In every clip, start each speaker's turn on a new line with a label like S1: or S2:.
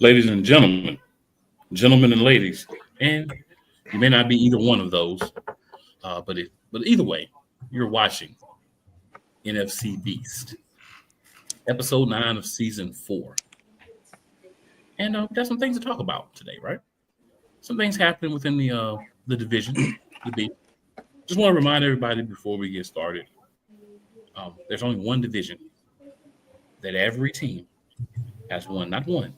S1: ladies and gentlemen and ladies, and you may not be either one of those, but either way, you're watching NFC Beast, episode 9 of season 4, and we got some things to talk about today, right? Some things happening within the division, the Beast. Just want to remind everybody before we get started, there's only one division that every team has won, not one,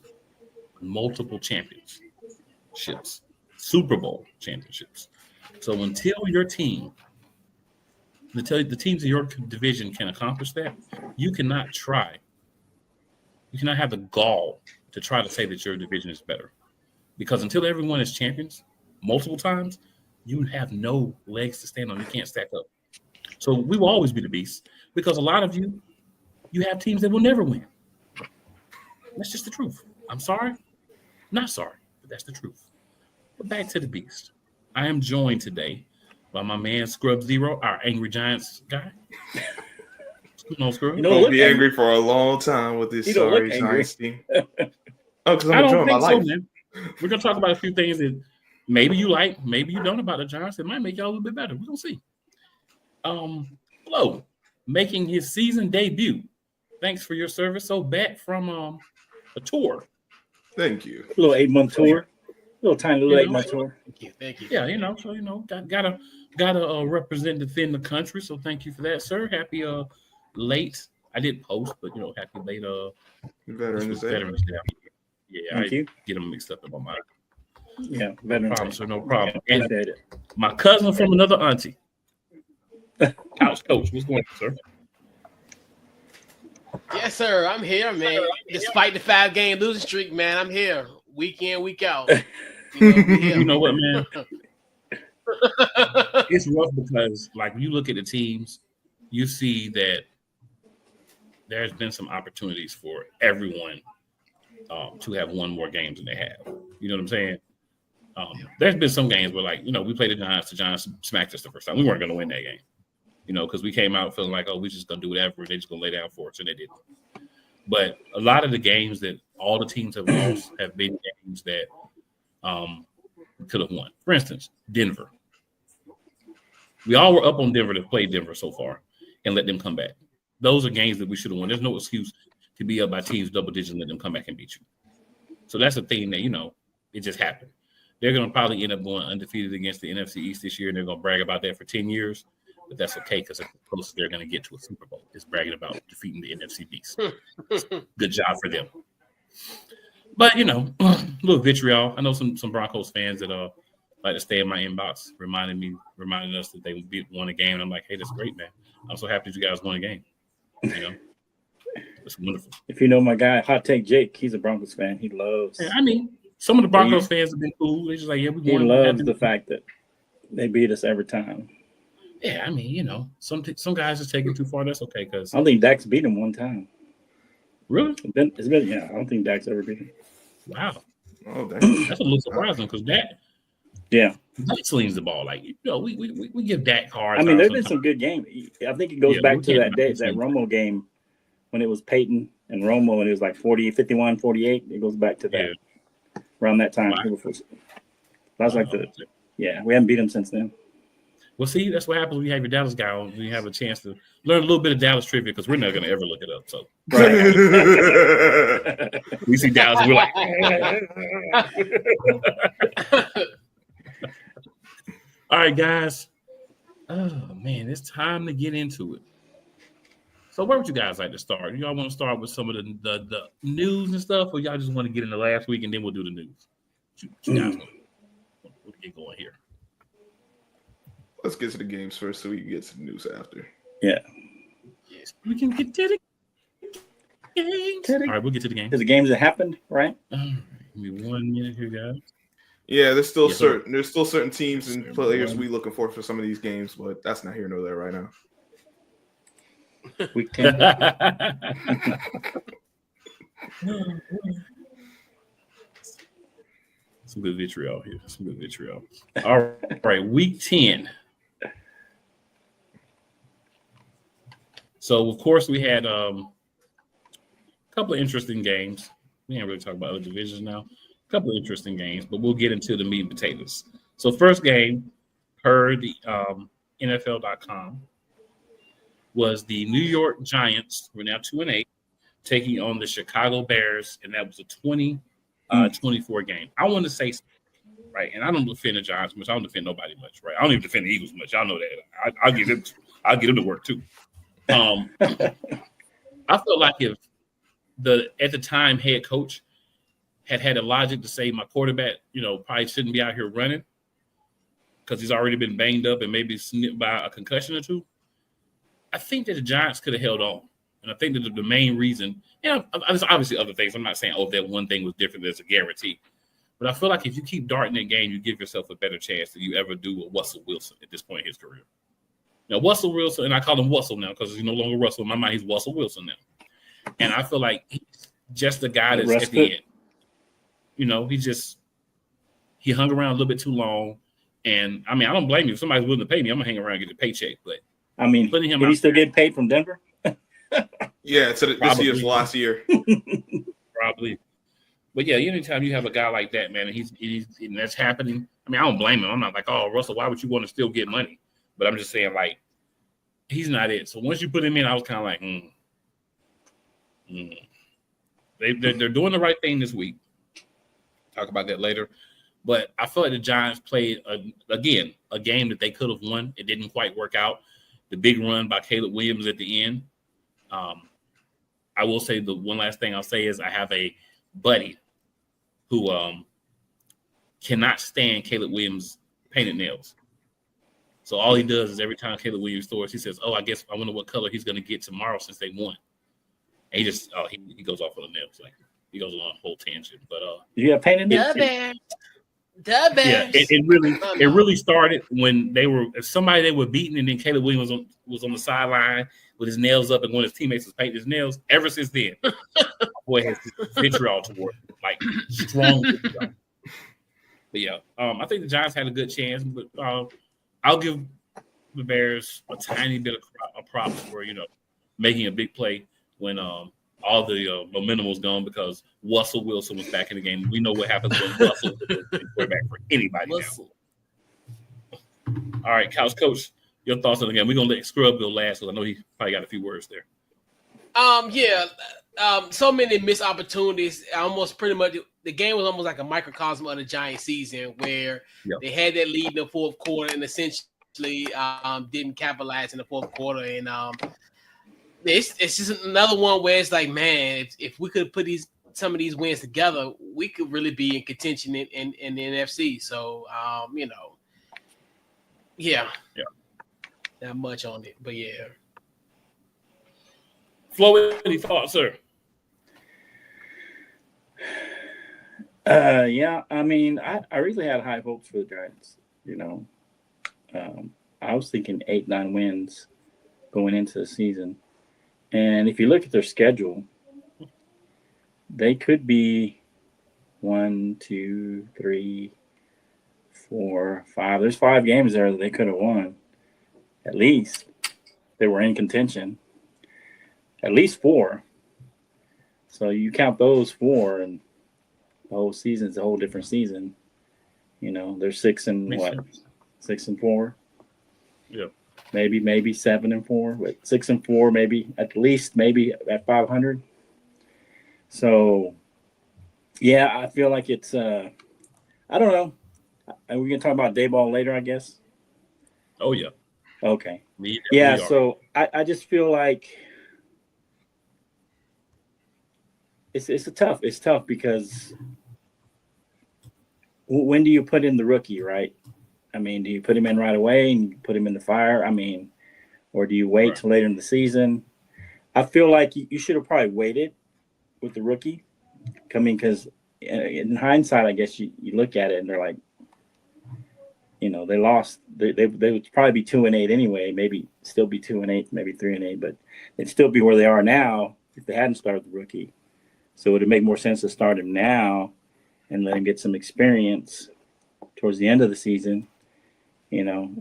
S1: multiple championships, Super Bowl championships. So until the teams in your division can accomplish that, you cannot have the gall to try to say that your division is better. Because until everyone is champions multiple times, you have no legs to stand on. You can't stack up. So we will always be the beast because a lot of you have teams that will never win. That's just the truth. I'm sorry. Not sorry, but that's the truth. But back to the beast. I am joined today by my man Scrub Zero, our Angry Giants guy. What's going on, Scrub?
S2: You don't be angry for a long time with this sorry Giants team.
S1: Oh, because I'm enjoying my life. So, man. We're going to talk about a few things that maybe you like, maybe you don't about the Giants. It might make y'all a little bit better. We're going to see. Flo, making his season debut. Thanks for your service. So back from a tour.
S2: Thank you.
S3: A little 8-month tour. Tiny little 8-month tour.
S2: Thank you.
S1: Yeah, gotta represent defend the country. So thank you for that, sir. Happy late. I did post, but happy late
S2: Veterans Day.
S1: Yeah, I get them mixed up in my mind.
S3: Yeah,
S1: no problem, sir. No problem. And my cousin from another auntie. House coach, what's going on, sir?
S4: Yes, sir. I'm here, man. Despite the 5-game losing streak, man, I'm here. Week in, week out.
S1: You know what, man? It's rough because, like, when you look at the teams, you see that there's been some opportunities for everyone to have won more games than they have. You know what I'm saying? There's been some games where, like, we played the Giants. The Giants smacked us the first time. We weren't going to win that game. Because we came out feeling like, we're just going to do whatever. They're just going to lay down for us, and they didn't. But a lot of the games that all the teams have lost have been games that could have won. For instance, Denver. We all were up on Denver to play Denver so far and let them come back. Those are games that we should have won. There's no excuse to be up by teams double digits and let them come back and beat you. So that's a thing that, it just happened. They're going to probably end up going undefeated against the NFC East this year, and they're going to brag about that for 10 years. But that's okay because it's the closest they're going to get to a Super Bowl is bragging about defeating the NFC Beast. Good job for them. But, a little vitriol. I know some Broncos fans that like to stay in my inbox reminding us that they won a game. And I'm like, hey, that's great, man. I'm so happy that you guys won a game. It's wonderful.
S3: If you know my guy, Hot Take Jake, he's a Broncos fan. He loves.
S1: Yeah, some of the Broncos fans have been cool. They're just like, yeah, we won.
S3: He loves the fact that they beat us every time.
S1: Yeah, some guys just take it too far. That's okay because
S3: I don't think Dak's beat him one time.
S1: Really?
S3: It's been yeah. I don't think Dak's ever beat him.
S1: Wow.
S2: Oh, dang.
S1: That's a little surprising because Dak slings the ball like we give Dak hard.
S3: There's been some good games. I think it goes back to that day, that Romo game when it was Peyton and Romo and it was like 40, 51, 48. It goes back to that around that time.
S1: Wow.
S3: That's like we haven't beat him since then.
S1: Well, see, that's what happens when you have your Dallas guy on. You have a chance to learn a little bit of Dallas trivia because we're not going to ever look it up. So we see Dallas, and we're like, all right, guys. Oh man, it's time to get into it. So, where would you guys like to start? Y'all want to start with some of the news and stuff, or y'all just want to get into last week and then we'll do the news? What you guys want to get going here?
S2: Let's get to the games first so we can get to the news after.
S3: Yeah.
S1: Yes, we can get to the games. All right, we'll get to the games.
S3: The games that happened, right?
S1: All right, give me 1 minute here, guys.
S2: Yeah, there's still certain teams and players we looking for some of these games, but that's not here nor there right now.
S3: Week 10.
S1: Some good vitriol here. All right, week 10. So, of course, we had a couple of interesting games. We ain't really talking about other divisions now. A couple of interesting games, but we'll get into the meat and potatoes. So first game, per the NFL.com, was the New York Giants. We're now 2-8, taking on the Chicago Bears, and that was a 20-24 game. I want to say, right, and I don't defend the Giants much. I don't defend nobody much, right? I don't even defend the Eagles much. Y'all know that. I'll get them to work too. I feel like if at the time head coach had the logic to say my quarterback, probably shouldn't be out here running because he's already been banged up and maybe snipped by a concussion or two, I think that the Giants could have held on. And I think that the main reason, there's obviously other things. I'm not saying, that one thing was different. There's a guarantee. But I feel like if you keep darting that game, you give yourself a better chance than you ever do with Russell Wilson at this point in his career. Now, Russell Wilson, and I call him Russell now because he's no longer Russell. In my mind, he's Russell Wilson now. And I feel like he's just the guy that's at the end. He hung around a little bit too long. And, I don't blame you. If somebody's willing to pay me, I'm going to hang around and get a paycheck. But
S3: did he still get paid from Denver?
S2: Yeah, so this year's last year.
S1: Probably. But, yeah, anytime you have a guy like that, man, and that's happening, I don't blame him. I'm not like, oh, Russell, why would you want to still get money? But I'm just saying, like, he's not it. So once you put him in, I was kind of like, They're doing the right thing this week. Talk about that later. But I feel like the Giants played, a game that they could have won. It didn't quite work out. The big run by Caleb Williams at the end. I will say the one last thing I'll say is I have a buddy who cannot stand Caleb Williams' painted nails. So all he does is every time Caleb Williams scores, he says, I guess I wonder what color he's going to get tomorrow since they won. And he just he goes off on the nails. Like he goes on a whole tangent. But
S3: you have painted nails?
S4: The Bears.
S1: Yeah, it really started when they were beating, and then Caleb Williams was on the sideline with his nails up, and one of his teammates was painting his nails. Ever since then, boy has vitriol toward him, like strong vitriol. But yeah, I think the Giants had a good chance, but I'll give the Bears a tiny bit of props for making a big play when all the momentum was gone because Russell Wilson was back in the game. We know what happens when Russell is quarterback for anybody now. All right, Couch Coach, your thoughts on the game. We're going to let Scrub go last because I know he probably got a few words there.
S4: So many missed opportunities. Almost pretty much the game was almost like a microcosm of the Giants season where they had that lead in the fourth quarter and essentially didn't capitalize in the fourth quarter. And it's just another one where it's like, man, if we could put some of these wins together, we could really be in contention in the NFC. So, not much on it, but yeah.
S1: Flo, any thoughts, sir?
S3: I really had high hopes for the Giants. I was thinking 8-9 wins going into the season. And if you look at their schedule, they could be 1, 2, 3, 4, 5. There's 5 games there that they could have won. At least they were in contention. At least 4. So you count those 4, and the whole season's a whole different season. They're 6 and 4. Yeah. Maybe 7-4, but 6-4, maybe at 500. So, yeah, I feel like it's. I don't know. Are we gonna talk about Daboll later? I guess.
S1: Oh yeah.
S3: Okay. Yeah. So I just feel like it's tough because when do you put in the rookie, right? Do you put him in right away and you put him in the fire? Or do you wait till later in the season? I feel like you should have probably waited with the rookie. Because in hindsight, I guess you look at it and they're like, they lost. They would probably be 2-8 anyway. Maybe still be 2-8, maybe 3-8, but they'd still be where they are now if they hadn't started the rookie. So would it make more sense to start him now and let him get some experience towards the end of the season?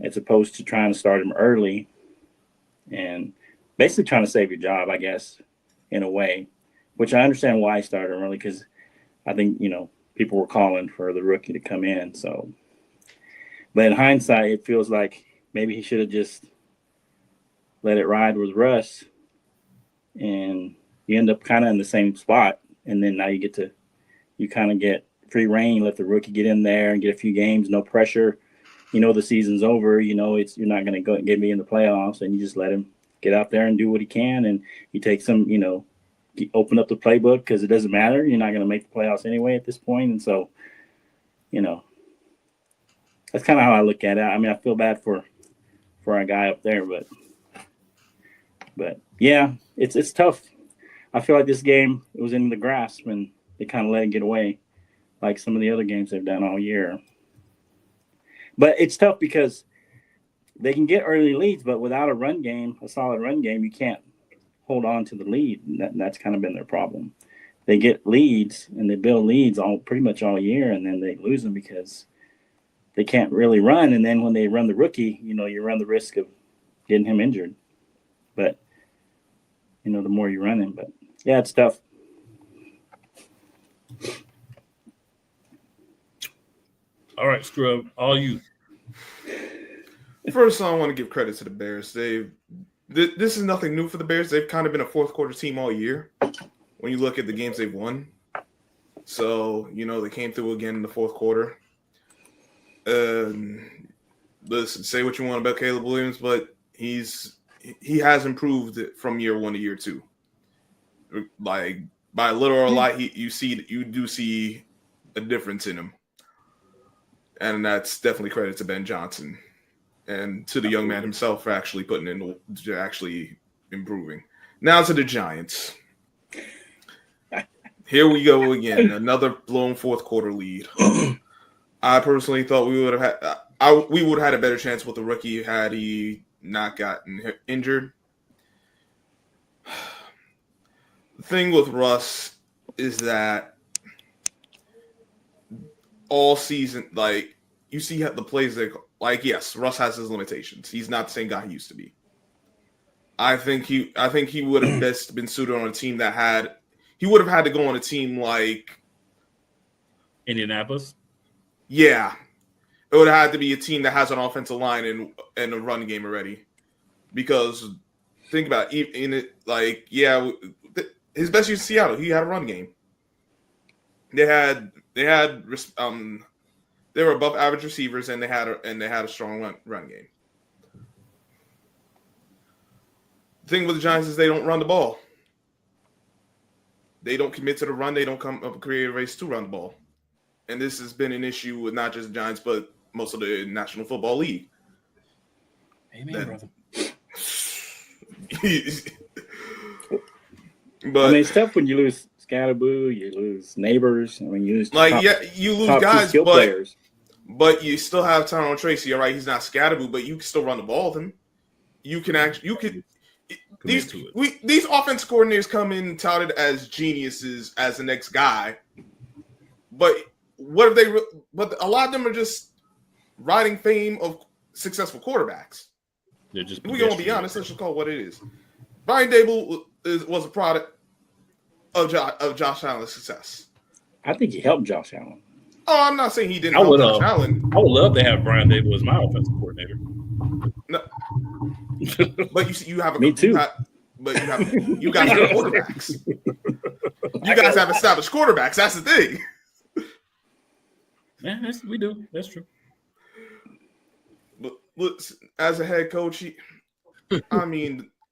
S3: As opposed to trying to start him early and basically trying to save your job, I guess, in a way, which I understand why he started him early because I think, people were calling for the rookie to come in. So, but in hindsight, it feels like maybe he should have just let it ride with Russ, and you end up kind of in the same spot. And then now you kind of get free reign, let the rookie get in there and get a few games, no pressure. The season's over. You're not going to go and get me in the playoffs, and you just let him get out there and do what he can. And you take some, open up the playbook because it doesn't matter. You're not going to make the playoffs anyway at this point. And so, that's kind of how I look at it. I mean, I feel bad for our guy up there, but yeah, it's tough. I feel like this game, it was in the grasp and they kind of let it get away like some of the other games they've done all year. But it's tough because they can get early leads, but without a solid run game, you can't hold on to the lead. That's kind of been their problem. They get leads and they build leads pretty much all year, and then they lose them because they can't really run. And then when they run the rookie, you run the risk of getting him injured. But, the more you run him. But, yeah, it's tough.
S1: All right, Scrub, all you.
S2: First, I want to give credit to the Bears. This is nothing new for the Bears. They've kind of been a fourth quarter team all year when you look at the games they've won. So, they came through again in the fourth quarter. Listen, say what you want about Caleb Williams, but he has improved from year one to year two. Like, by little or a lot, you do see a difference in him. And that's definitely credit to Ben Johnson and to the young man himself for actually actually improving. Now to the Giants. Here we go again. Another blown fourth quarter lead. I personally thought we would have had a better chance with the rookie had he not gotten injured. The thing with Russ is that all season, like, you see the plays that, like, yes, Russ has his limitations. He's not the same guy he used to be. I think he would have best been suited on a team he would have had to go on a team like
S1: Indianapolis.
S2: Yeah, it would have had to be a team that has an offensive line and a run game already. Because think about it, his best year in Seattle, he had a run game. They were above average receivers, and they had a strong run game. The thing with the Giants is they don't run the ball. They don't commit to the run. They don't come up with creative ways to run the ball. And this has been an issue with not just the Giants, but most of the National Football League.
S3: Amen, brother.
S2: But
S3: it's tough when you lose Scatterboo, you lose neighbors. You lose
S2: you lose guys, players. But you still have Tyrone Tracy. All right, he's not Scatterboo, but you can still run the ball with him. These offense coordinators come in touted as geniuses as the next guy, but what if they? But a lot of them are just riding fame of successful quarterbacks.
S1: They're just.
S2: We're gonna be honest. Let's just call it what it is. Brian Daboll was a product of Josh Allen's success.
S3: I think he helped Josh Allen.
S2: Oh, I'm not saying he didn't help Josh Allen.
S1: I would love to have Brian Daboll as my offensive coordinator.
S2: No. But you have
S3: Me too.
S2: You guys have quarterbacks. You guys have established quarterbacks. That's the thing.
S1: Yeah, we do. That's true.
S2: But look, as a head coach,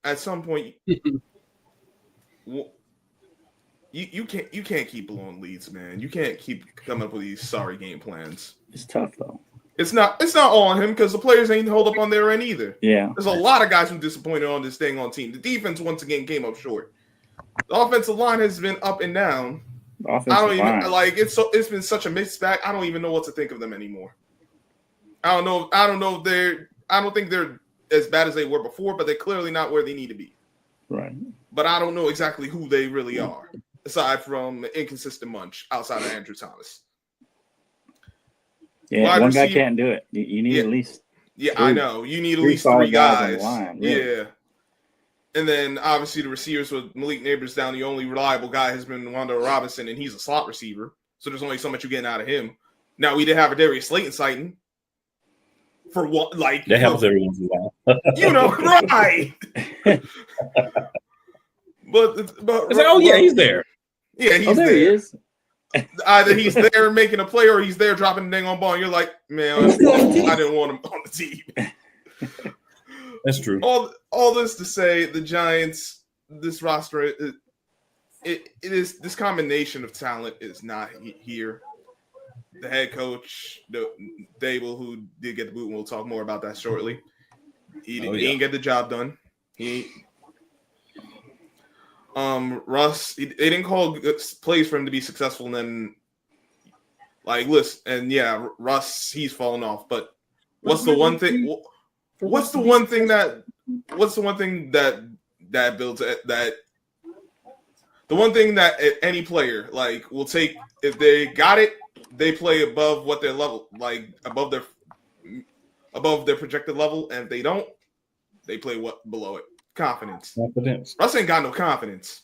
S2: at some point, you can't keep blowing leads, man. You can't keep coming up with these sorry game plans.
S3: It's tough though.
S2: It's not all on him because the players ain't hold up on their end either.
S3: Yeah.
S2: There's a lot of guys who disappointed on this thing on team. The defense once again came up short. The offensive line has been up and down. I don't even it's been such a mixed bag. I don't even know what to think of them anymore. I don't think they're as bad as they were before, but they're clearly not where they need to be.
S3: Right.
S2: But I don't know exactly who they really are, aside from the inconsistent munch outside of Andrew Thomas.
S3: Yeah, one guy can't do it. You need at least
S2: three, I know. You need at least three guys. On the line, really. Yeah. And then obviously the receivers with Malik Neighbors down, the only reliable guy has been Wanda Robinson, and he's a slot receiver. so there's only so much you're getting out of him. Now we did have a Darius Slayton sighting for what, like
S1: that helps every once in a while.
S2: Right? but
S1: It's like, oh yeah, he's there.
S2: Yeah, he's
S3: there.
S2: He
S3: is.
S2: Either he's there making a play or he's there dropping the dang on ball. And you're like, man, I didn't want him on the team.
S1: That's true.
S2: All this to say, the Giants, this roster, it is this combination of talent is not here. The head coach, Daboll, who did get the boot, and we'll talk more about that shortly. He didn't get the job done. Russ, they didn't call plays for him to be successful, and then listen, and yeah, Russ, he's fallen off. But what's the one thing? What's the one thing that builds that? The one thing that any player will take if they got it, they play above what their level, above their projected level, and if they don't, they play below it. Confidence. Russ ain't got no confidence.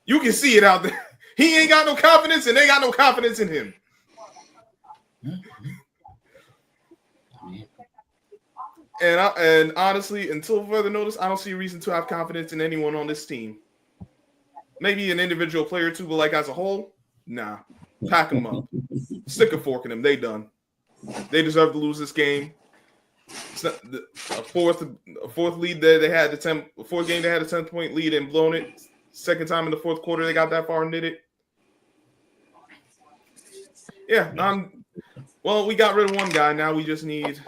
S2: You can see it out there. He ain't got no confidence, and they got no confidence in him. And honestly, until further notice, I don't see a reason to have confidence in anyone on this team. Maybe an individual player or two, but as a whole, nah. Pack them up. Stick a fork in them. They done. They deserve to lose this game. It's not a fourth lead that they had a fourth game they had a 10-point lead and blown it. Second time in the fourth quarter they got that far and did it. Yeah, well, we got rid of one guy. Now we just need.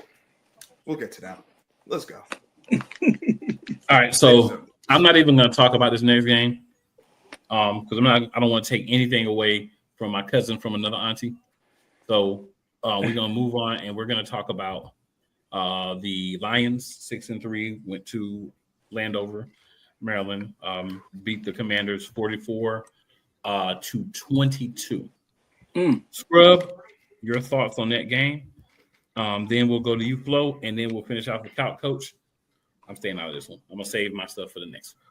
S2: We'll get to that. Let's go.
S1: All right, so I'm not even going to talk about this next game because I don't want to take anything away from my cousin from another auntie. So we're going to move on and we're going to talk about the Lions 6-3 went to Landover, Maryland, beat the Commanders 44-22. Scrub, your thoughts on that game? Then we'll go to you, Flo, and then we'll finish off with Couch Coach. I'm staying out of this one. I'm gonna save my stuff for the next one.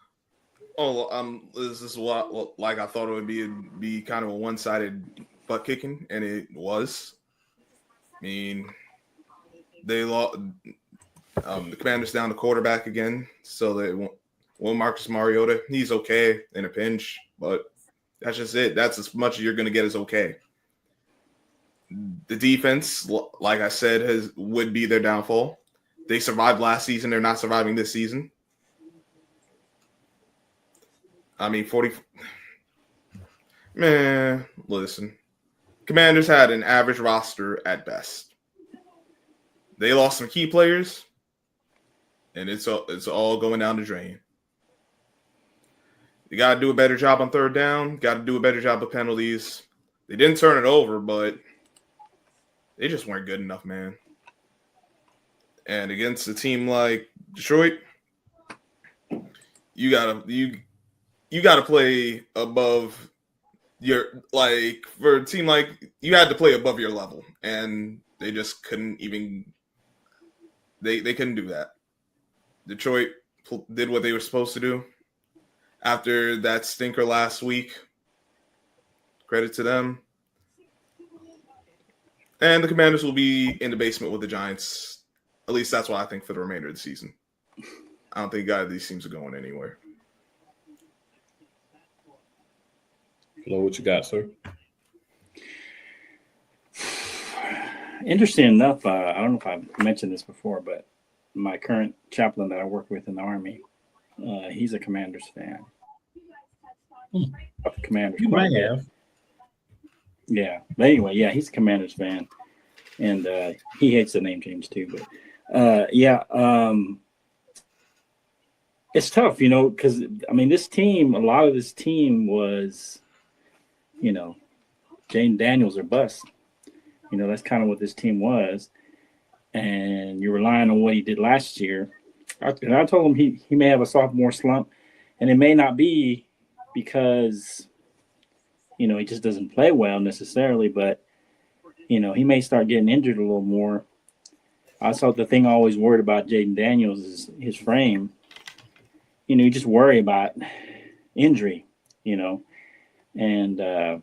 S2: This is what I thought it would be kind of a one-sided butt kicking, and it was. I mean, they lost. The Commanders down the quarterback again, so they won't. Well, Marcus Mariota, he's okay in a pinch, but that's just it. That's as much as you're going to get as okay. The defense, like I said, would be their downfall. They survived last season. They're not surviving this season. I mean, 40. Man, listen. Commanders had an average roster at best. They lost some key players, and it's all going down the drain. You got to do a better job on third down. Got to do a better job of penalties. They didn't turn it over, but they just weren't good enough, man. And against a team like Detroit, you gotta play above your for a team you had to play above your level, and they just couldn't even. They couldn't do that. Detroit did what they were supposed to do. After that stinker last week, credit to them. And the Commanders will be in the basement with the Giants. At least that's what I think for the remainder of the season. I don't think either of these teams are going anywhere.
S1: Hello, what you got, sir?
S3: Interesting enough, I don't know if I've mentioned this before, but my current chaplain that I work with in the Army, he's a Commanders fan. Commanders.
S1: You might have.
S3: Yeah. But anyway, yeah, he's a Commanders fan. And he hates the name change too. But it's tough, because, this team, a lot of this team was, Jane Daniels or bust. That's kind of what this team was. And you're relying on what he did last year. And I told him he may have a sophomore slump, and it may not be because, he just doesn't play well necessarily, but, he may start getting injured a little more. I saw the thing I always worried about Jaden Daniels is his frame. You just worry about injury, and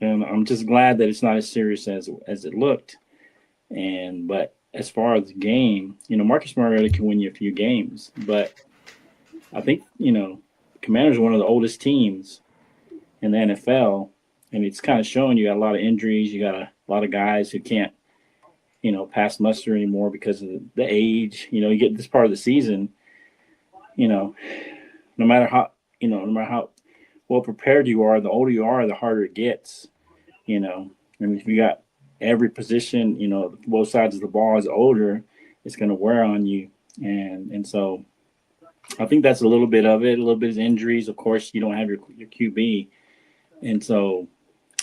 S3: And I'm just glad that it's not as serious as it looked. But as far as the game, Marcus Mariota can win you a few games, but I think Commanders are one of the oldest teams in the NFL, and it's kind of showing you got a lot of injuries. You got a lot of guys who can't pass muster anymore because of the age. You get this part of the season, no matter how well prepared you are, the older you are, the harder it gets. If you got every position, both sides of the ball is older, it's going to wear on you. And so I think that's a little bit of it. A little bit of injuries. Of course, you don't have your QB. And so,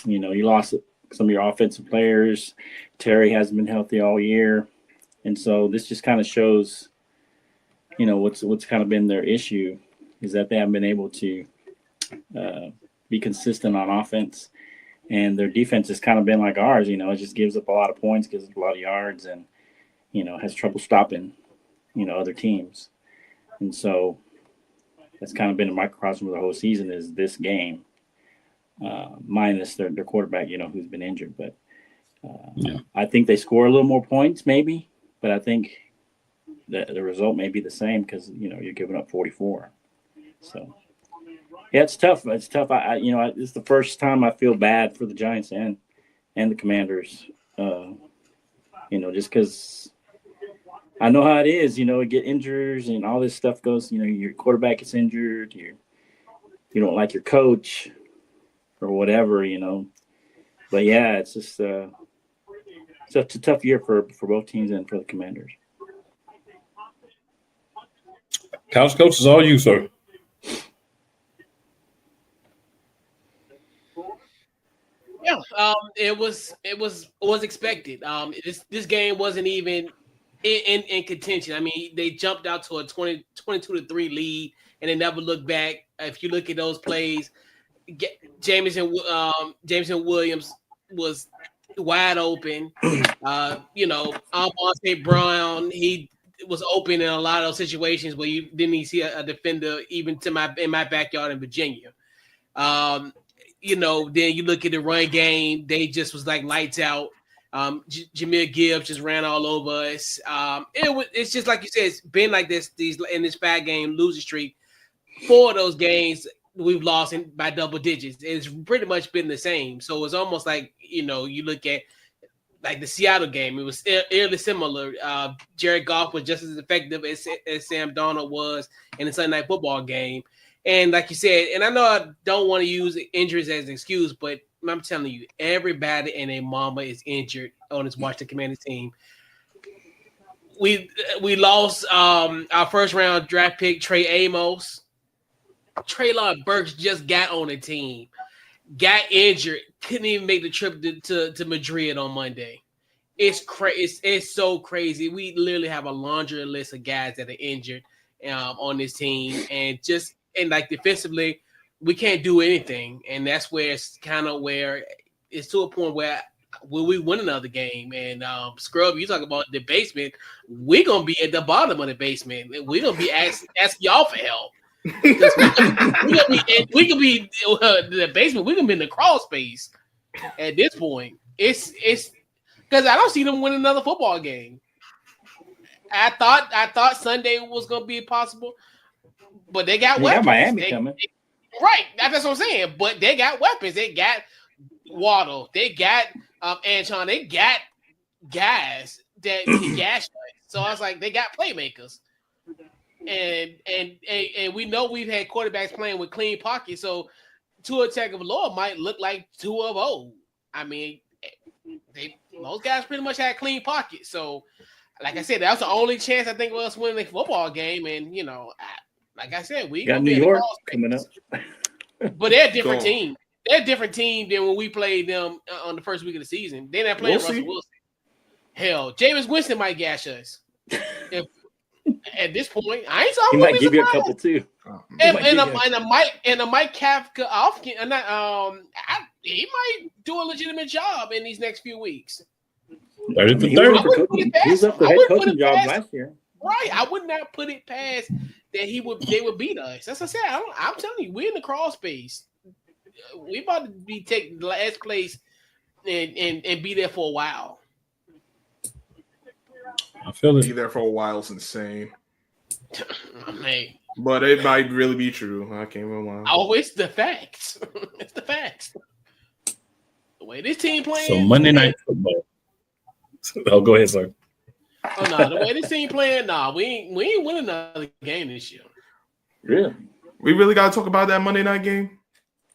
S3: you lost some of your offensive players. Terry hasn't been healthy all year. And so this just kind of shows, what's kind of been their issue is that they haven't been able to be consistent on offense. And their defense has kind of been like ours, it just gives up a lot of points, gives up a lot of yards, and, has trouble stopping, other teams. And so that's kind of been a microcosm of the whole season is this game, minus their quarterback, who's been injured. But I think they score a little more points maybe, but I think the result may be the same because, you're giving up 44. So. Yeah, it's tough. It's tough. It's the first time I feel bad for the Giants and the Commanders. Just because I know how it is. You get injuries and all this stuff goes. Your quarterback is injured. You don't like your coach or whatever. But yeah, it's just it's a tough year for both teams and for the Commanders.
S1: Couch coach is all you, sir.
S4: Yeah, it was expected. This game wasn't even in contention. I mean, they jumped out to a 22-3 lead, and they never looked back. If you look at those plays, Jameson Williams was wide open. Monte Brown, he was open in a lot of those situations where you didn't even see a defender even in my backyard in Virginia. Then you look at the run game, they just was like lights out. Jahmyr Gibbs just ran all over us. It's just like you said, it's been like this in this 5-game losing streak. 4 of those games we've lost by double digits. It's pretty much been the same. So it's almost like, you look at like the Seattle game, it was eerily similar. Jared Goff was just as effective as Sam Darnold was in the Sunday Night Football game. And like you said, and I know I don't want to use injuries as an excuse, but I'm telling you, everybody and their mama is injured on this Washington Commanders team. We lost our first round draft pick, Trey Amos. Treylon Burks just got on the team, got injured, couldn't even make the trip to Madrid on Monday. It's crazy. It's so crazy. We literally have a laundry list of guys that are injured on this team, and like defensively, we can't do anything. And that's where it's kind of where it's to a point where will we win another game? And Scrub, you talk about the basement. We're going to be at the bottom of the basement. We're going to be asking y'all for help. We can be the basement. We can be in the crawl space at this point. It's because I don't see them win another football game. I thought Sunday was going to be possible. But they got weapons.
S3: Got Miami coming.
S4: Right. That's what I'm saying. But they got weapons. They got Waddle. They got Antoine. They got guys that can gash us. So I was like, they got playmakers. And we know we've had quarterbacks playing with clean pockets. So Tua Tagovailoa might look like Tua of old. I mean, those guys pretty much had clean pockets. So, like I said, that was the only chance I think of us winning a football game. And, like I said, we
S3: got New York coming up.
S4: But they're a different team. They're a different team than when we played them on the first week of the season. They're not playing Russell Wilson. Hell, Jameis Winston might gash us. At this point, I ain't talking.
S3: He might give you a couple too.
S4: And a Mike Kafka, he might do a legitimate job in these next few weeks.
S1: 30 for 30.
S3: He was up for head coaching job last year.
S4: Right, I would not put it past that they would beat us. As I said, I'm telling you, we're in the crawl space. to be taking the last place and be there for a while.
S1: I feel
S2: Be
S1: it.
S2: there for a while is insane.
S4: Hey,
S2: But it might really be true. I can't even lie.
S4: oh, it's the facts. It's the facts. The way this team playing.
S1: So Monday Night Football. Oh, go ahead, sir.
S4: Oh no, the way this team playing, we ain't winning another game this year.
S3: Really?
S2: We really got to talk about that Monday night game?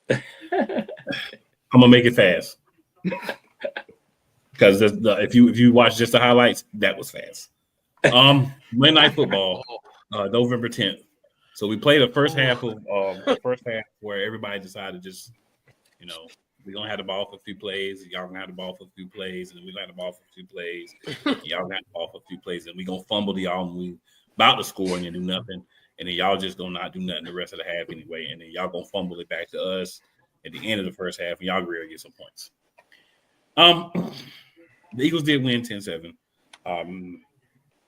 S1: I'm gonna make it fast because if you watch just the highlights, that was fast. Monday Night Football, November 10th. So we played the first half where everybody decided just, we're gonna have the ball for a few plays, y'all gonna have the ball for a few plays, and then we gonna have the ball for a few plays, y'all gonna have the ball for a few plays, and we gonna fumble to y'all and we about to score and then do nothing, and then y'all just gonna not do nothing the rest of the half anyway, and then y'all gonna fumble it back to us at the end of the first half, and y'all gonna get some points. The Eagles did win 10-7.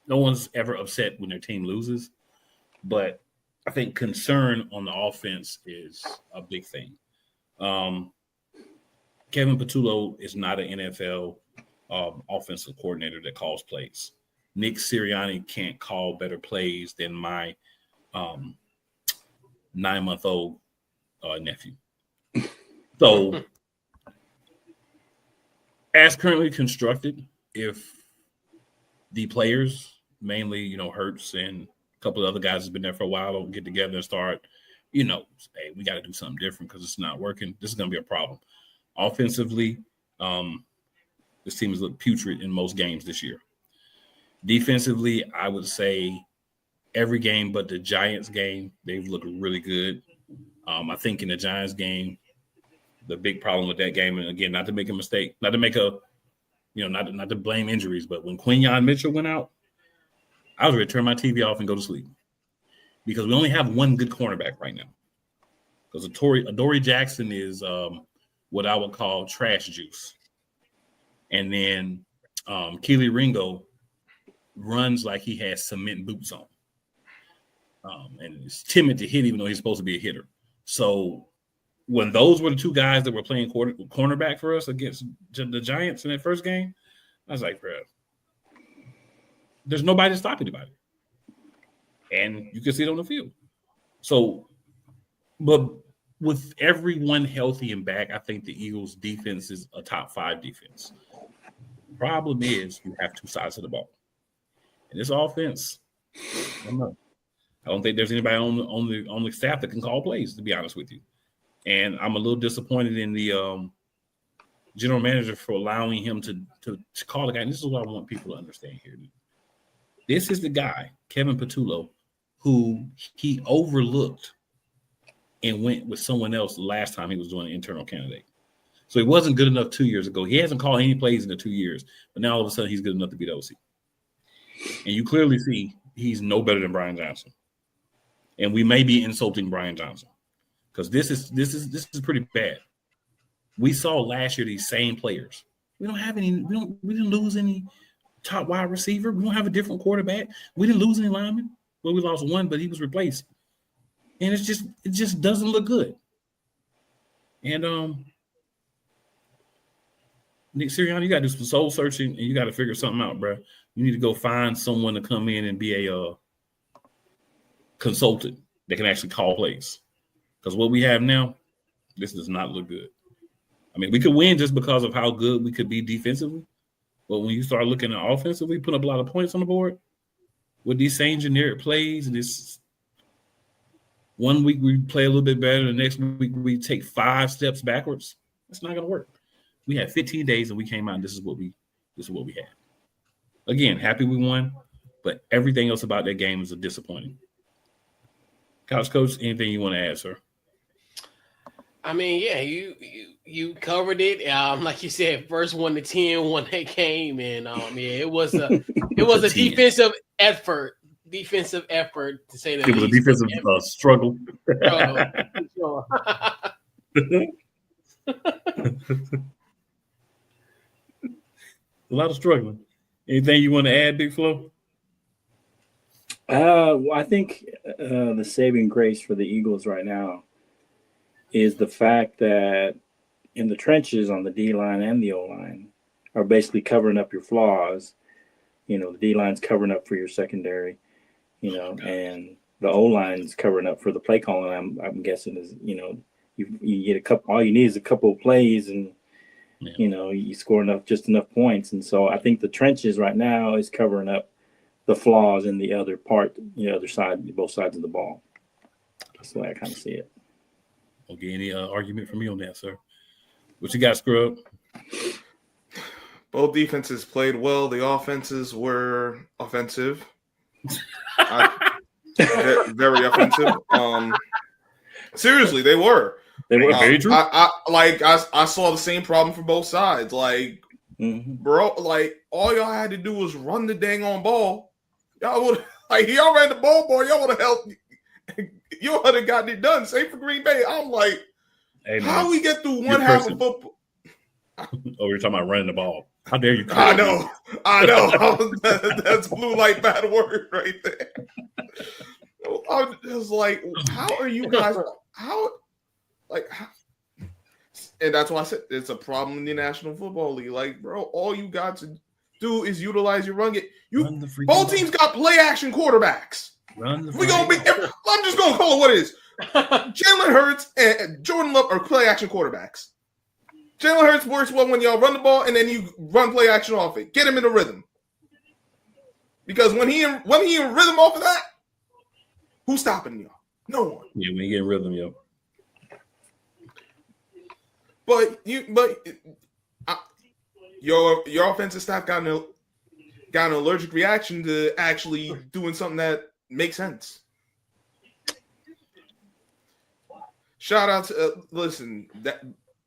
S1: No one's ever upset when their team loses, but I think concern on the offense is a big thing. Kevin Patullo is not an NFL offensive coordinator that calls plays. Nick Sirianni can't call better plays than my 9-month-old nephew. So, as currently constructed, if the players, mainly, Hurts and a couple of other guys who've been there for a while, don't get together and start, hey, we got to do something different because it's not working, this is going to be a problem. Offensively, this team has looked putrid in most games this year. Defensively, I would say every game but the Giants game, they've looked really good. I think in the Giants game, the big problem with that game, and again, not to make a mistake, not to make a, not to blame injuries, but when Quinyon Mitchell went out, I was ready to turn my TV off and go to sleep because we only have one good cornerback right now. Because Adoree Jackson is what I would call trash juice. And then Keely Ringo runs like he has cement boots on. And is timid to hit even though he's supposed to be a hitter. So when those were the two guys that were playing cornerback for us against the Giants in that first game, I was like, bro, there's nobody to stop anybody. And you can see it on the field. So, but with everyone healthy and back, I think the Eagles' defense is a top 5 defense. Problem is you have two sides of the ball. And this offense, I don't think there's anybody on the staff that can call plays, to be honest with you. And I'm a little disappointed in the general manager for allowing him to call the guy. And this is what I want people to understand here. This is the guy, Kevin Patullo, who he overlooked and went with someone else last time he was doing an internal candidate. So he wasn't good enough 2 years ago. He hasn't called any plays in the 2 years, but now all of a sudden he's good enough to be the OC. And you clearly see he's no better than Brian Johnson. And we may be insulting Brian Johnson because this is pretty bad. We saw last year these same players. We didn't lose any top wide receiver. We don't have a different quarterback. We didn't lose any linemen. Well, we lost one, but he was replaced. And it just doesn't look good. And Nick Sirianni, you got to do some soul searching and you got to figure something out, bro. You need to go find someone to come in and be a consultant that can actually call plays. Because what we have now, this does not look good. I mean, we could win just because of how good we could be defensively. But when you start looking at offensively, putting up a lot of points on the board with these same generic plays, and this one week we play a little bit better, the next week we take 5 steps backwards. It's not going to work. We had 15 days and we came out and this is what we had. Again, happy we won, but everything else about that game is disappointing. Couch Coach, anything you want to add, sir?
S4: I mean, yeah, you covered it. Like you said, first 1-10 won that game, and it was a defensive effort. Defensive effort, to say that.
S1: It was a defensive struggle.
S4: Sure.
S1: A lot of struggling. Anything you want to add, Big Flo?
S3: Well, I think the saving grace for the Eagles right now is the fact that in the trenches on the D line and the O line are basically covering up your flaws. You know, the D line's covering up for your secondary, you know, and the O line's covering up for the play calling. I'm guessing is, you know, you get a couple, all you need is a couple of plays and, you know, you score just enough points. And so I think the trenches right now is covering up the flaws in the other part, the other side, both sides of the ball. That's the way I kind of see it.
S1: Okay, any argument from me on that, sir? What you got, Scrub?
S2: Both defenses played well. The offenses were offensive. Very offensive. Seriously, they were.
S3: They were
S1: very true.
S2: I saw the same problem for both sides. Like, bro, like all y'all had to do was run the dang on ball. Y'all would y'all ran the ball, boy. Y'all would have helped. You would have gotten it done. Same for Green Bay. I'm like, hey, how we get through one half of football?
S1: Oh, you're talking about running the ball. How dare you?
S2: I know. That's blue light bad word right there. I was like, how are you guys? And that's why I said it's a problem in the National Football League. Like, bro, all you got to do is utilize your run. Both teams got play action quarterbacks. I'm just gonna call it what it is. Jalen Hurts and Jordan Love are play action quarterbacks. Jalen Hurts works well when y'all run the ball and then you run play action off it. Get him in the rhythm. Because when he in rhythm off of that, who's stopping y'all? No one.
S1: Yeah, when you get in rhythm, yo.
S2: But your offensive staff got an allergic reaction to actually doing something that makes sense. Shout out to listen that.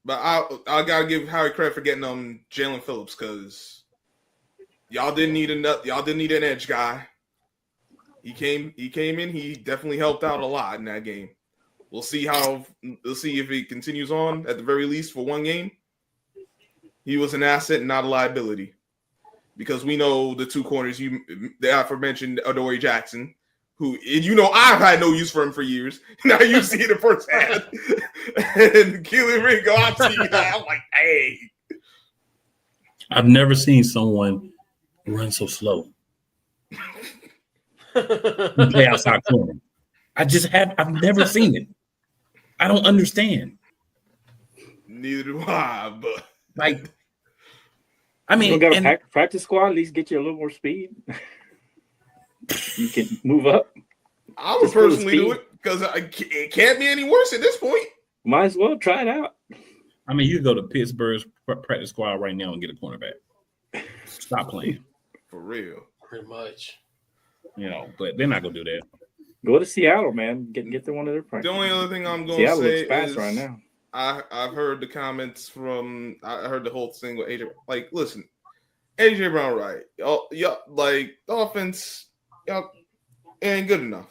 S2: But I gotta give Harry credit for getting Jalen Phillips because y'all didn't need an edge guy. He came in. He definitely helped out a lot in that game. We'll see if he continues on at the very least for one game. He was an asset, and not a liability, because we know the two corners. The aforementioned Adoree Jackson, who I've had no use for him for years. Now you see it firsthand. And Keely Ringo, I'm seeing that. I'm like, hey.
S1: I've never seen someone run so slow. Play outside corner. I've never seen it. I don't understand.
S2: Neither do I, but
S3: you got a practice squad, at least get you a little more speed. You can move up.
S2: I would personally do it because it can't be any worse at this point.
S3: Might as well try it out.
S1: I mean, you could go to Pittsburgh's practice squad right now and get a cornerback. Stop playing.
S2: For real.
S4: Pretty much.
S1: But they're not going to do that.
S3: Go to Seattle, man. Get to one of their practice.
S2: The only other thing I'm going to say is
S3: right now.
S2: I've heard the comments I heard the whole thing with AJ. Like, listen, AJ Brown, right? Y'all, like, the offense, y'all ain't good enough.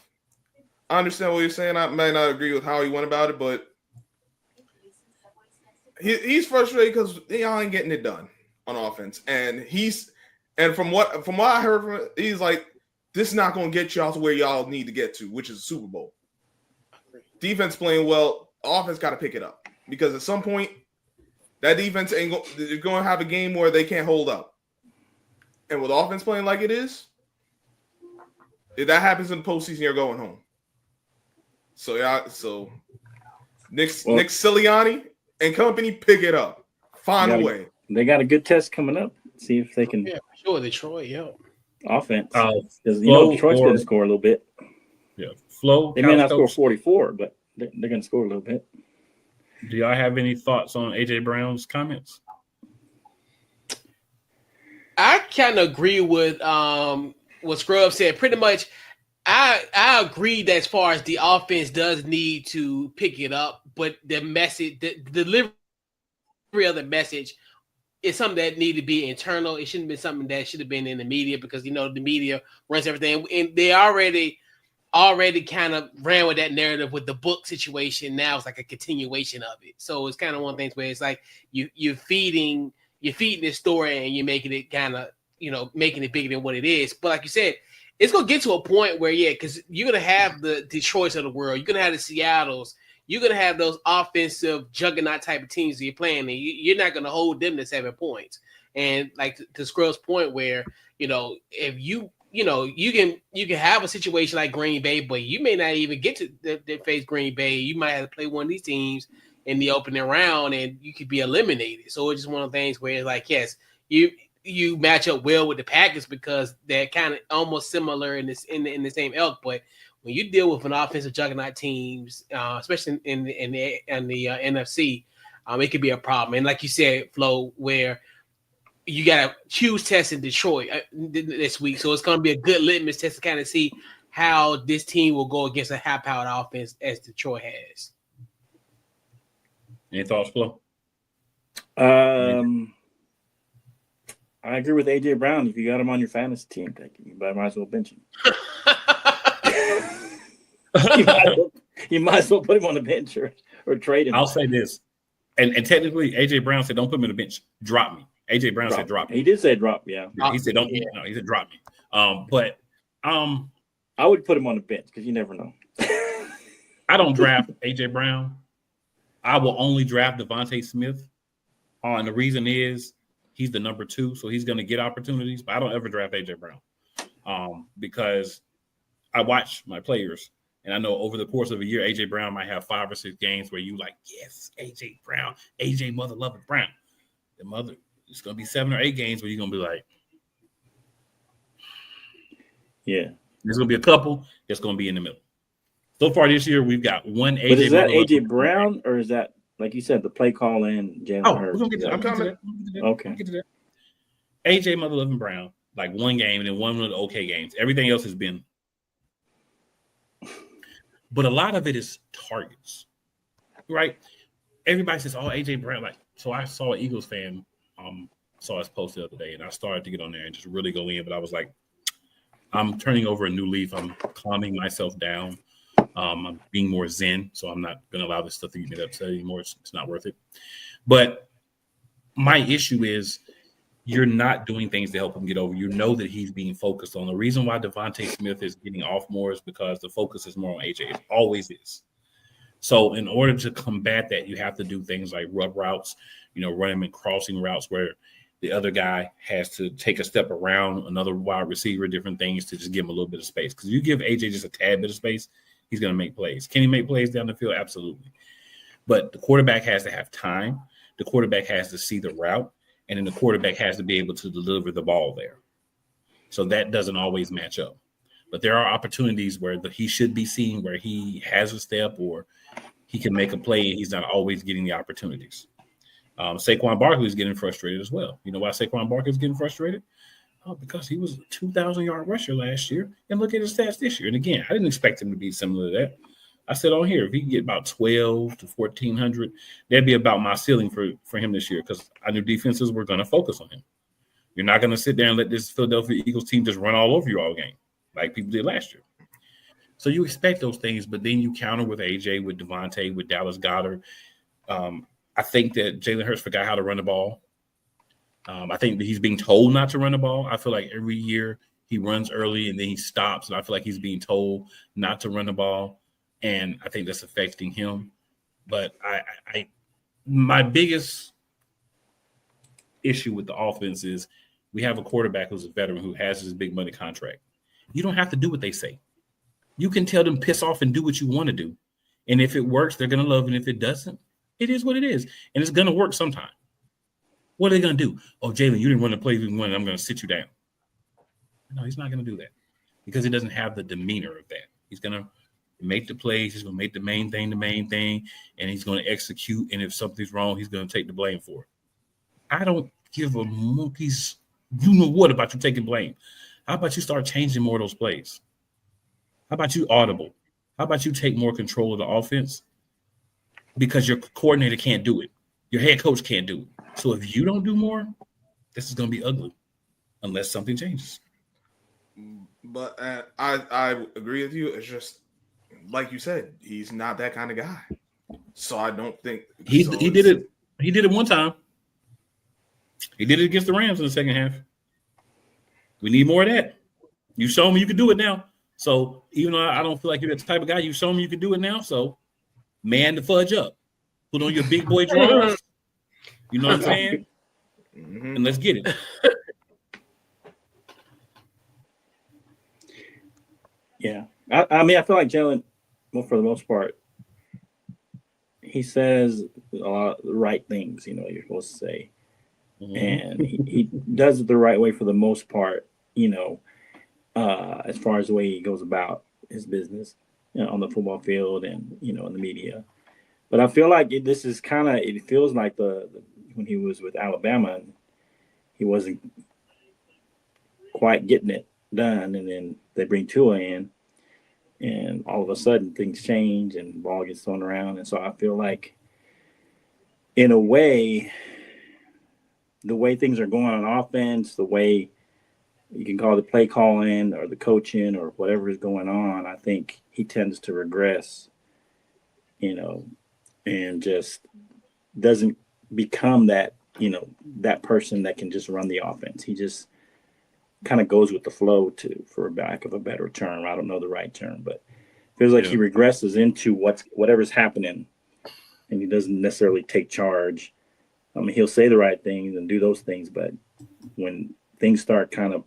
S2: I understand what you're saying. I may not agree with how he went about it, but he's frustrated because y'all ain't getting it done on offense. And from what I heard from him, he's like, this is not going to get y'all to where y'all need to get to, which is the Super Bowl. Defense playing well, offense got to pick it up because at some point that defense they're going to have a game where they can't hold up. And with offense playing like it is, if that happens in the postseason, you're going home. So Nick Sirianni and company pick it up. Find a way.
S3: They got a good test coming up. See if they can.
S4: Yeah, sure. Detroit, yeah.
S3: Offense. Because Detroit's going to score a little bit.
S1: Yeah, Flo.
S3: They may not score 44, but they're going to score a little bit.
S1: Do y'all have any thoughts on AJ Brown's comments?
S4: I kind of agree with what Scrub said. Pretty much, I agree that as far as the offense does need to pick it up, but the message, the delivery of the message is something that needed to be internal. It shouldn't be something that should have been in the media because, the media runs everything. And they already kind of ran with that narrative with the book situation. Now it's like a continuation of it. So it's kind of one of the things where it's like you're feeding this story and you're making it kind of, making it bigger than what it is. But like you said, it's going to get to a point where, because you're going to have the Detroits of the world. You're going to have the Seattles. you're gonna have those offensive juggernaut type of teams that you're playing, and you're not gonna hold them to 7 points. And like to Scrub's point, where if you can have a situation like Green Bay, but you may not even get to face Green Bay. You might have to play one of these teams in the opening round, and you could be eliminated. So it's just one of the things where it's like, yes, you match up well with the Packers because they're kind of almost similar in the same ilk. But when you deal with an offensive juggernaut teams, especially in the NFC, it could be a problem. And like you said, Flo, where you got a huge test in Detroit this week, so it's going to be a good litmus test to kind of see how this team will go against a high-powered offense as Detroit has.
S1: Any thoughts, Flo?
S3: I agree with AJ Brown. If you got him on your fantasy team, you might as well bench him. you might as well put him on the bench or trade him.
S1: I'll say this, and technically, AJ Brown said, "Don't put him on the bench. Drop me." AJ Brown said, "Drop me."
S3: He did say drop. Yeah,
S1: he said, "Don't." Yeah. No, he said, "Drop me." But
S3: I would put him on the bench because you never know.
S1: I don't draft AJ Brown. I will only draft Devontae Smith. And the reason is he's the number 2, so he's going to get opportunities. But I don't ever draft AJ Brown because I watch my players, and I know over the course of a year, AJ Brown might have 5 or 6 games where you like, yes, AJ Brown, AJ mother loving Brown. The mother, it's going to be 7 or 8 games where you're going to be like,
S3: yeah.
S1: There's going to be a couple that's going to be in the middle. So far this year, we've got one AJ.
S3: But is that AJ Brown or is that, like you said, the play call in Jalen Hurts?
S1: We're going to get to that.
S3: Okay.
S1: Get to that. AJ mother loving Brown, like one game and then one of the okay games. Everything else has been. But a lot of it is targets, right? Everybody says, "Oh, AJ Brown." Like, so I saw an Eagles fan saw his post the other day, and I started to get on there and just really go in. But I was like, I'm turning over a new leaf. I'm calming myself down. I'm being more zen, so I'm not going to allow this stuff to get me upset anymore. It's not worth it. But my issue is you're not doing things to help him get over. You know that he's being focused on. The reason why Devontae Smith is getting off more is because the focus is more on AJ. It always is. So in order to combat that, you have to do things like rub routes, run him in crossing routes where the other guy has to take a step around another wide receiver, different things to just give him a little bit of space. Because you give AJ just a tad bit of space, he's going to make plays. Can he make plays down the field? Absolutely. But the quarterback has to have time. The quarterback has to see the route. And then the quarterback has to be able to deliver the ball there. So that doesn't always match up. But there are opportunities where he should be seen, where he has a step or he can make a play, and he's not always getting the opportunities. Saquon Barkley is getting frustrated as well. You know why Saquon Barkley is getting frustrated? Because he was a 2,000-yard rusher last year. And look at his stats this year. And again, I didn't expect him to be similar to that. I said on here, if he can get about 12 to 1,400, that'd be about my ceiling for him this year because I knew defenses were going to focus on him. You're not going to sit there and let this Philadelphia Eagles team just run all over you all game like people did last year. So you expect those things, but then you counter with AJ, with Devontae, with Dallas Goedert. I think that Jalen Hurts forgot how to run the ball. I think that he's being told not to run the ball. I feel like every year he runs early and then he stops, and I feel like he's being told not to run the ball. And I think that's affecting him. But my biggest issue with the offense is we have a quarterback who's a veteran who has his big money contract. You don't have to do what they say. You can tell them piss off and do what you want to do. And if it works, they're going to love it. And if it doesn't, it is what it is. And it's going to work sometime. What are they going to do? Oh, Jalen, you didn't run the play we wanted. I'm going to sit you down. No, he's not going to do that because he doesn't have the demeanor of that. He's going to make the plays. He's going to make the main thing, and he's going to execute. And if something's wrong, he's going to take the blame for it. I don't give a monkey's you know what about you taking blame. How about you start changing more of those plays? How about you audible? How about you take more control of the offense? Because your coordinator can't do it. Your head coach can't do it. So if you don't do more, this is going to be ugly unless something changes.
S2: But I agree with you. It's just like you said, he's not that kind of guy. So I don't think
S1: he did it. He did it one time. He did it against the Rams in the second half. We need more of that. You show me you can do it now. So even though I don't feel like you're the type of guy, you show me you can do it now. So man the fudge up. Put on your big boy drawers. You know what I'm saying?
S2: Mm-hmm.
S1: And let's get it.
S3: Yeah. I mean, I feel like Jalen, well, for the most part, he says a lot of the right things, you know, you're supposed to say.
S1: Mhm.
S3: And he does it the right way for the most part, you know, as far as the way he goes about his business, you know, on the football field and, you know, in the media. But I feel like this is kind of, it feels like when he was with Alabama, he wasn't quite getting it done. And then they bring Tua in, and all of a sudden things change and the ball gets thrown around. And so I feel like, in a way, the way things are going on offense, the way you can call the play calling or the coaching or whatever is going on, I think he tends to regress, you know, and just doesn't become that, you know, that person that can just run the offense. He just kind of goes with the flow, for lack of a better term. I don't know the right term, but feels like he regresses into whatever's happening, and he doesn't necessarily take charge. I mean, he'll say the right things and do those things, but when things start kind of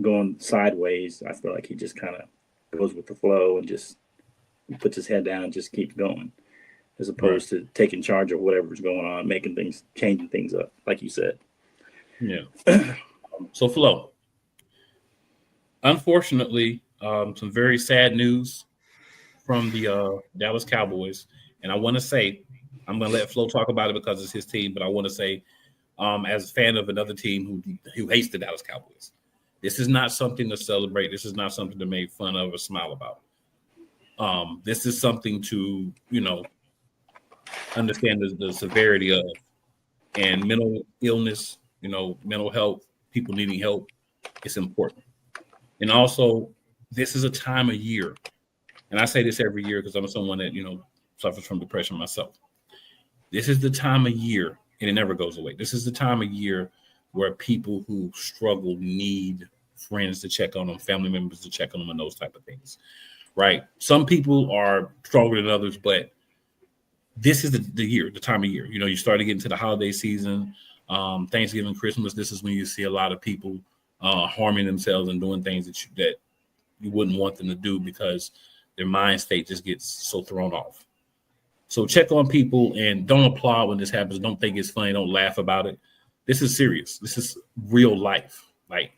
S3: going sideways, I feel like he just kind of goes with the flow and just puts his head down and just keeps going, as opposed to taking charge of whatever's going on, changing things up, like you said.
S1: Yeah. So, Flo, unfortunately, some very sad news from the Dallas Cowboys. And I want to say, I'm going to let Flo talk about it because it's his team, but I want to say, as a fan of another team who hates the Dallas Cowboys, this is not something to celebrate. This is not something to make fun of or smile about. This is something to, you know, understand the severity of, and mental illness, you know, mental health, people needing help. It's important. And also, this is a time of year, and I say this every year because I'm someone that, you know, suffers from depression myself. This is the time of year, and it never goes away. This is the time of year where people who struggle need friends to check on them, family members to check on them, and those type of things, right? Some people are stronger than others, but this is the year, the time of year. You know, you start to get into the holiday season, Thanksgiving, Christmas. This is when you see a lot of people harming themselves and doing things that you wouldn't want them to do because their mind state just gets so thrown off. So check on people and don't applaud when this happens. Don't think it's funny. Don't laugh about it. This is serious. This is real life. Like,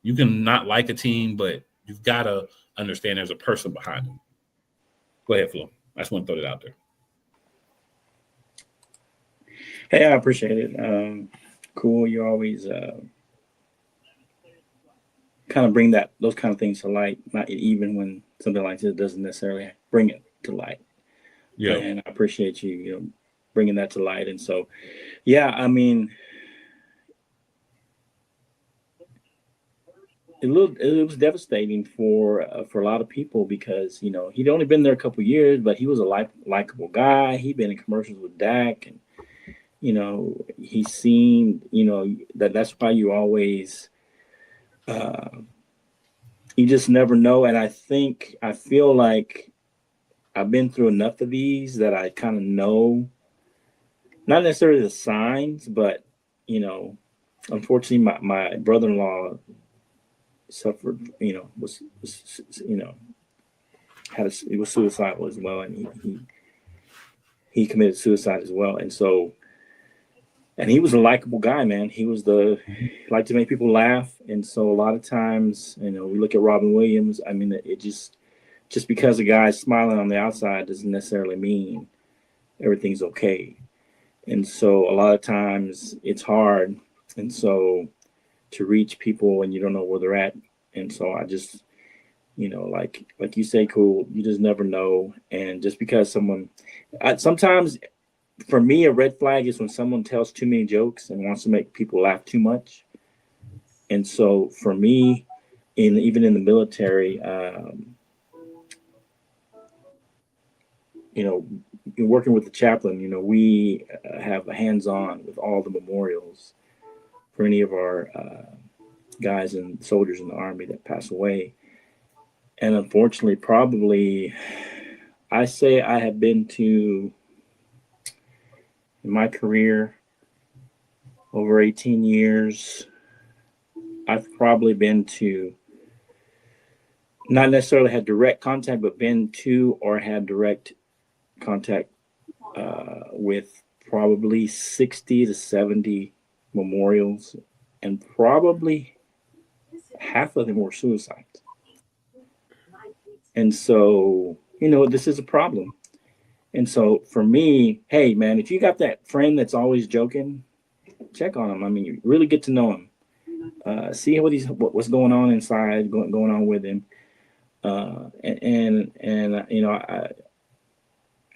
S1: you can not like a team, but you've got to understand there's a person behind it. Go ahead, Flo. I just want to throw it out there.
S3: Hey, I appreciate it. Cool. You always kind of bring those kind of things to light, not even when something like this doesn't necessarily bring it to light.
S1: Yeah.
S3: And I appreciate you, bringing that to light. And so, yeah, I mean, it was devastating for a lot of people because, you know, he'd only been there a couple of years, but he was a likable guy. He'd been in commercials with Dak, and, you know, he seemed, you know, that's why you always, you just never know. And I feel like I've been through enough of these that I kind of know, not necessarily the signs, but, you know, unfortunately, my brother-in-law suffered, you know, was you know, he was suicidal as well, and he committed suicide as well. And so, and he was a likable guy, man. He liked to make people laugh. And so a lot of times, you know, we look at Robin Williams. I mean, it just because a guy's smiling on the outside doesn't necessarily mean everything's okay. And so a lot of times it's hard. And so to reach people when you don't know where they're at. And so I just, you know, like you say, cool, you just never know. And just because sometimes for me, a red flag is when someone tells too many jokes and wants to make people laugh too much. And so for me, even in the military, you know, working with the chaplain, you know, we have a hands-on with all the memorials for any of our guys and soldiers in the Army that pass away. And unfortunately, probably I say I have been to, in my career, over 18 years, I've probably been to, not necessarily had direct contact, but been to or had direct contact with probably 60 to 70 memorials, and probably half of them were suicides. And so, this is a problem. And so for me, hey, man, if you got that friend that's always joking, check on him. I mean, you really get to know him. See what's going on inside, going on with him.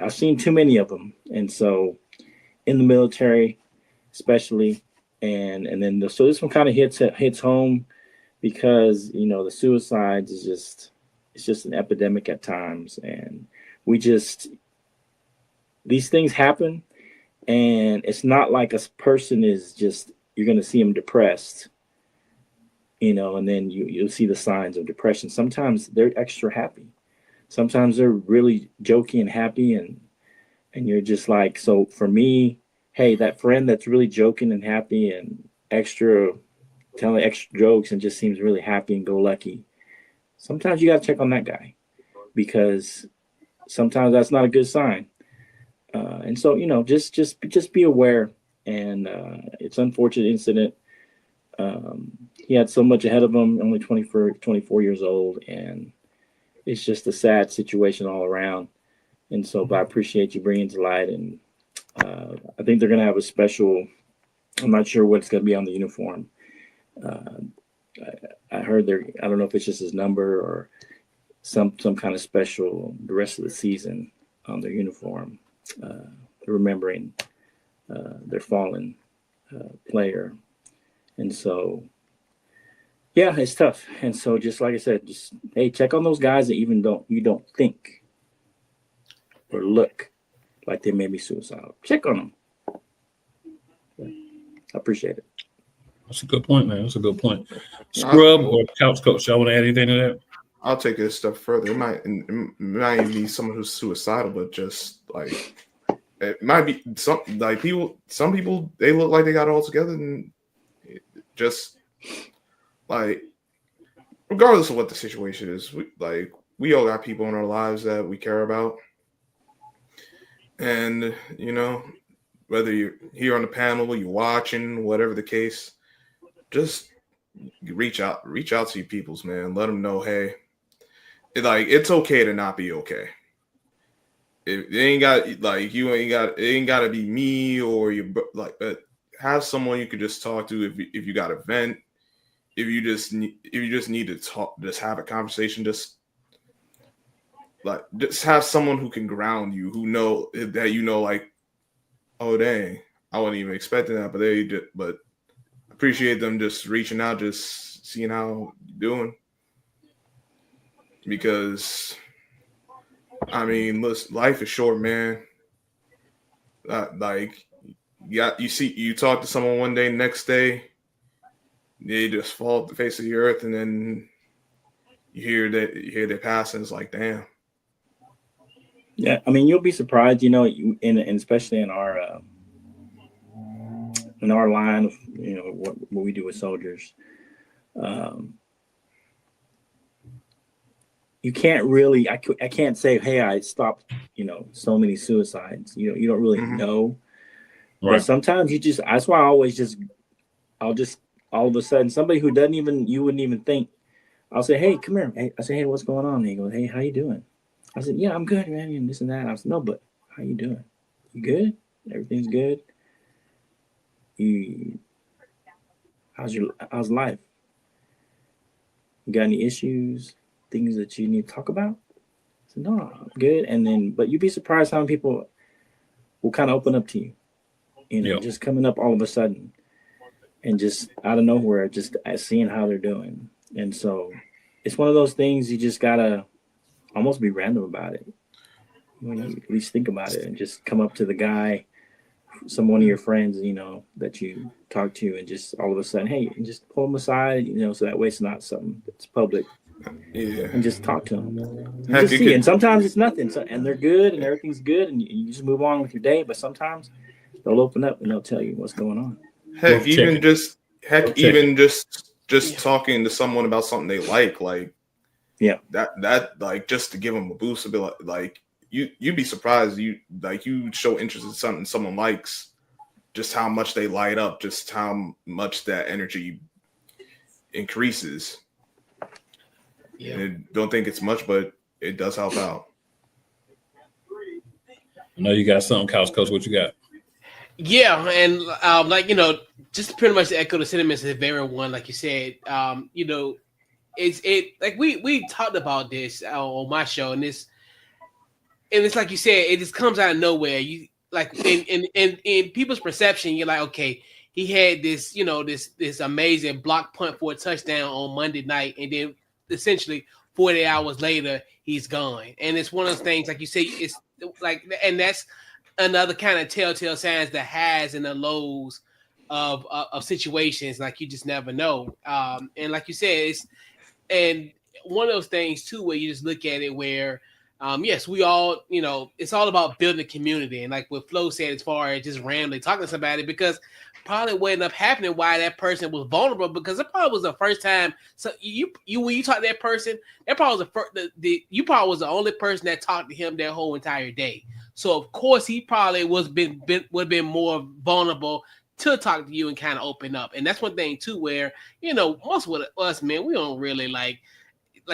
S3: I've seen too many of them. And so in the military, especially, and then so this one kind of hits home because, the suicides it's just an epidemic at times. And these things happen, and it's not like a person is just, you're going to see them depressed, and then you'll see the signs of depression. Sometimes they're extra happy. Sometimes they're really jokey and happy, and you're just like, so for me, hey, that friend that's really joking and happy and telling extra jokes and just seems really happy and go lucky. Sometimes you got to check on that guy, because sometimes that's not a good sign. And so, just be aware. And it's an unfortunate incident. He had so much ahead of him, only 24 years old, and it's just a sad situation all around. And so, but I appreciate you bringing it to light. And I think they're going to have a special, I'm not sure what's going to be on the uniform. I heard I don't know if it's just his number or some kind of special the rest of the season on their uniform, remembering their fallen player. And so, yeah, it's tough. And so, just like I said, hey, check on those guys that you don't think or look like they may be suicidal. Check on them. Yeah, I appreciate it.
S1: That's a good point, man. That's a good point. Scrub or couch coach, y'all want to add anything to that?
S2: I'll take it a step further. It might even be someone who's suicidal, but just like it might be some people they look like they got it all together, and just like regardless of what the situation is, we all got people in our lives that we care about, and whether you're here on the panel, you're watching, whatever the case, just reach out to your peoples, man. Let them know, hey, it's okay to not be okay. It ain't got it ain't got to be me or but have someone you could just talk to if you got a vent, if you just need to talk, just have a conversation, just have someone who can ground you, who know that oh dang, I wasn't even expecting that, but appreciate them just reaching out, just seeing how you're doing. Because I mean, listen, life is short, man. You talk to someone one day, next day they just fall off the face of the earth, and then you hear their passing. It's like, damn.
S3: Yeah, I mean, you'll be surprised, and especially in our line of what we do with soldiers. You can't really, I can't say, hey, I stopped, so many suicides. You don't really know. Right. But sometimes that's why I'll just all of a sudden, somebody who you wouldn't even think, I'll say, hey, come here. Hey, I say, hey, what's going on? And he goes, hey, how you doing? I said, yeah, I'm good, man. And this and that. I said, no, but how you doing? You good? Everything's good? How's life? You got any issues? Things that you need to talk about? I said, no, I'm good. But you'd be surprised how many people will kind of open up to you, just coming up all of a sudden and just out of nowhere, just seeing how they're doing. And so it's one of those things you just gotta almost be random about it. When you at least think about it and just come up to the guy, one of your friends, that you talk to, and just all of a sudden, hey, and just pull them aside, so that way it's not something that's public.
S2: Yeah.
S3: and just talk to them.
S2: Heck,
S3: Just
S2: you
S3: see.
S2: could-
S3: And sometimes it's nothing, and they're good, and everything's good, and you just move on with your day. But sometimes they'll open up and they'll tell you what's going on.
S2: Heck,
S1: Worth
S2: even
S1: checking.
S2: just heck,
S1: Worth checking.
S2: even just talking to someone about something they like
S3: Yeah.
S2: that like just to give them a boost, a bit like you'd be surprised you show interest in something someone likes, just how much they light up, just how much that energy increases.
S4: Yeah.
S2: And I don't think it's much, but it does help out.
S1: I know you got something, Couch Coach. What you got?
S4: Yeah, and like just pretty much to echo the sentiments of everyone, like you said, it's like we talked about this on my show, and it's like you said, it just comes out of nowhere. You like in people's perception, you're like, okay, he had this, this amazing block punt for a touchdown on Monday night, and then essentially 40 hours later, he's gone. And it's one of those things, like you say, it's like, and that's another kind of telltale signs, the highs and the lows of situations. Like you just never know. And like you said, and one of those things too, where you just look at it where, yes, we all, it's all about building a community. And like what Flo said, as far as just randomly talking to somebody, because probably what ended up happening why that person was vulnerable, because it probably was the first time. So you when you talk to that person, that probably was you probably was the only person that talked to him that whole entire day. So of course he probably would have been more vulnerable to talk to you and kind of open up. And that's one thing too, where most of us, man, we don't really like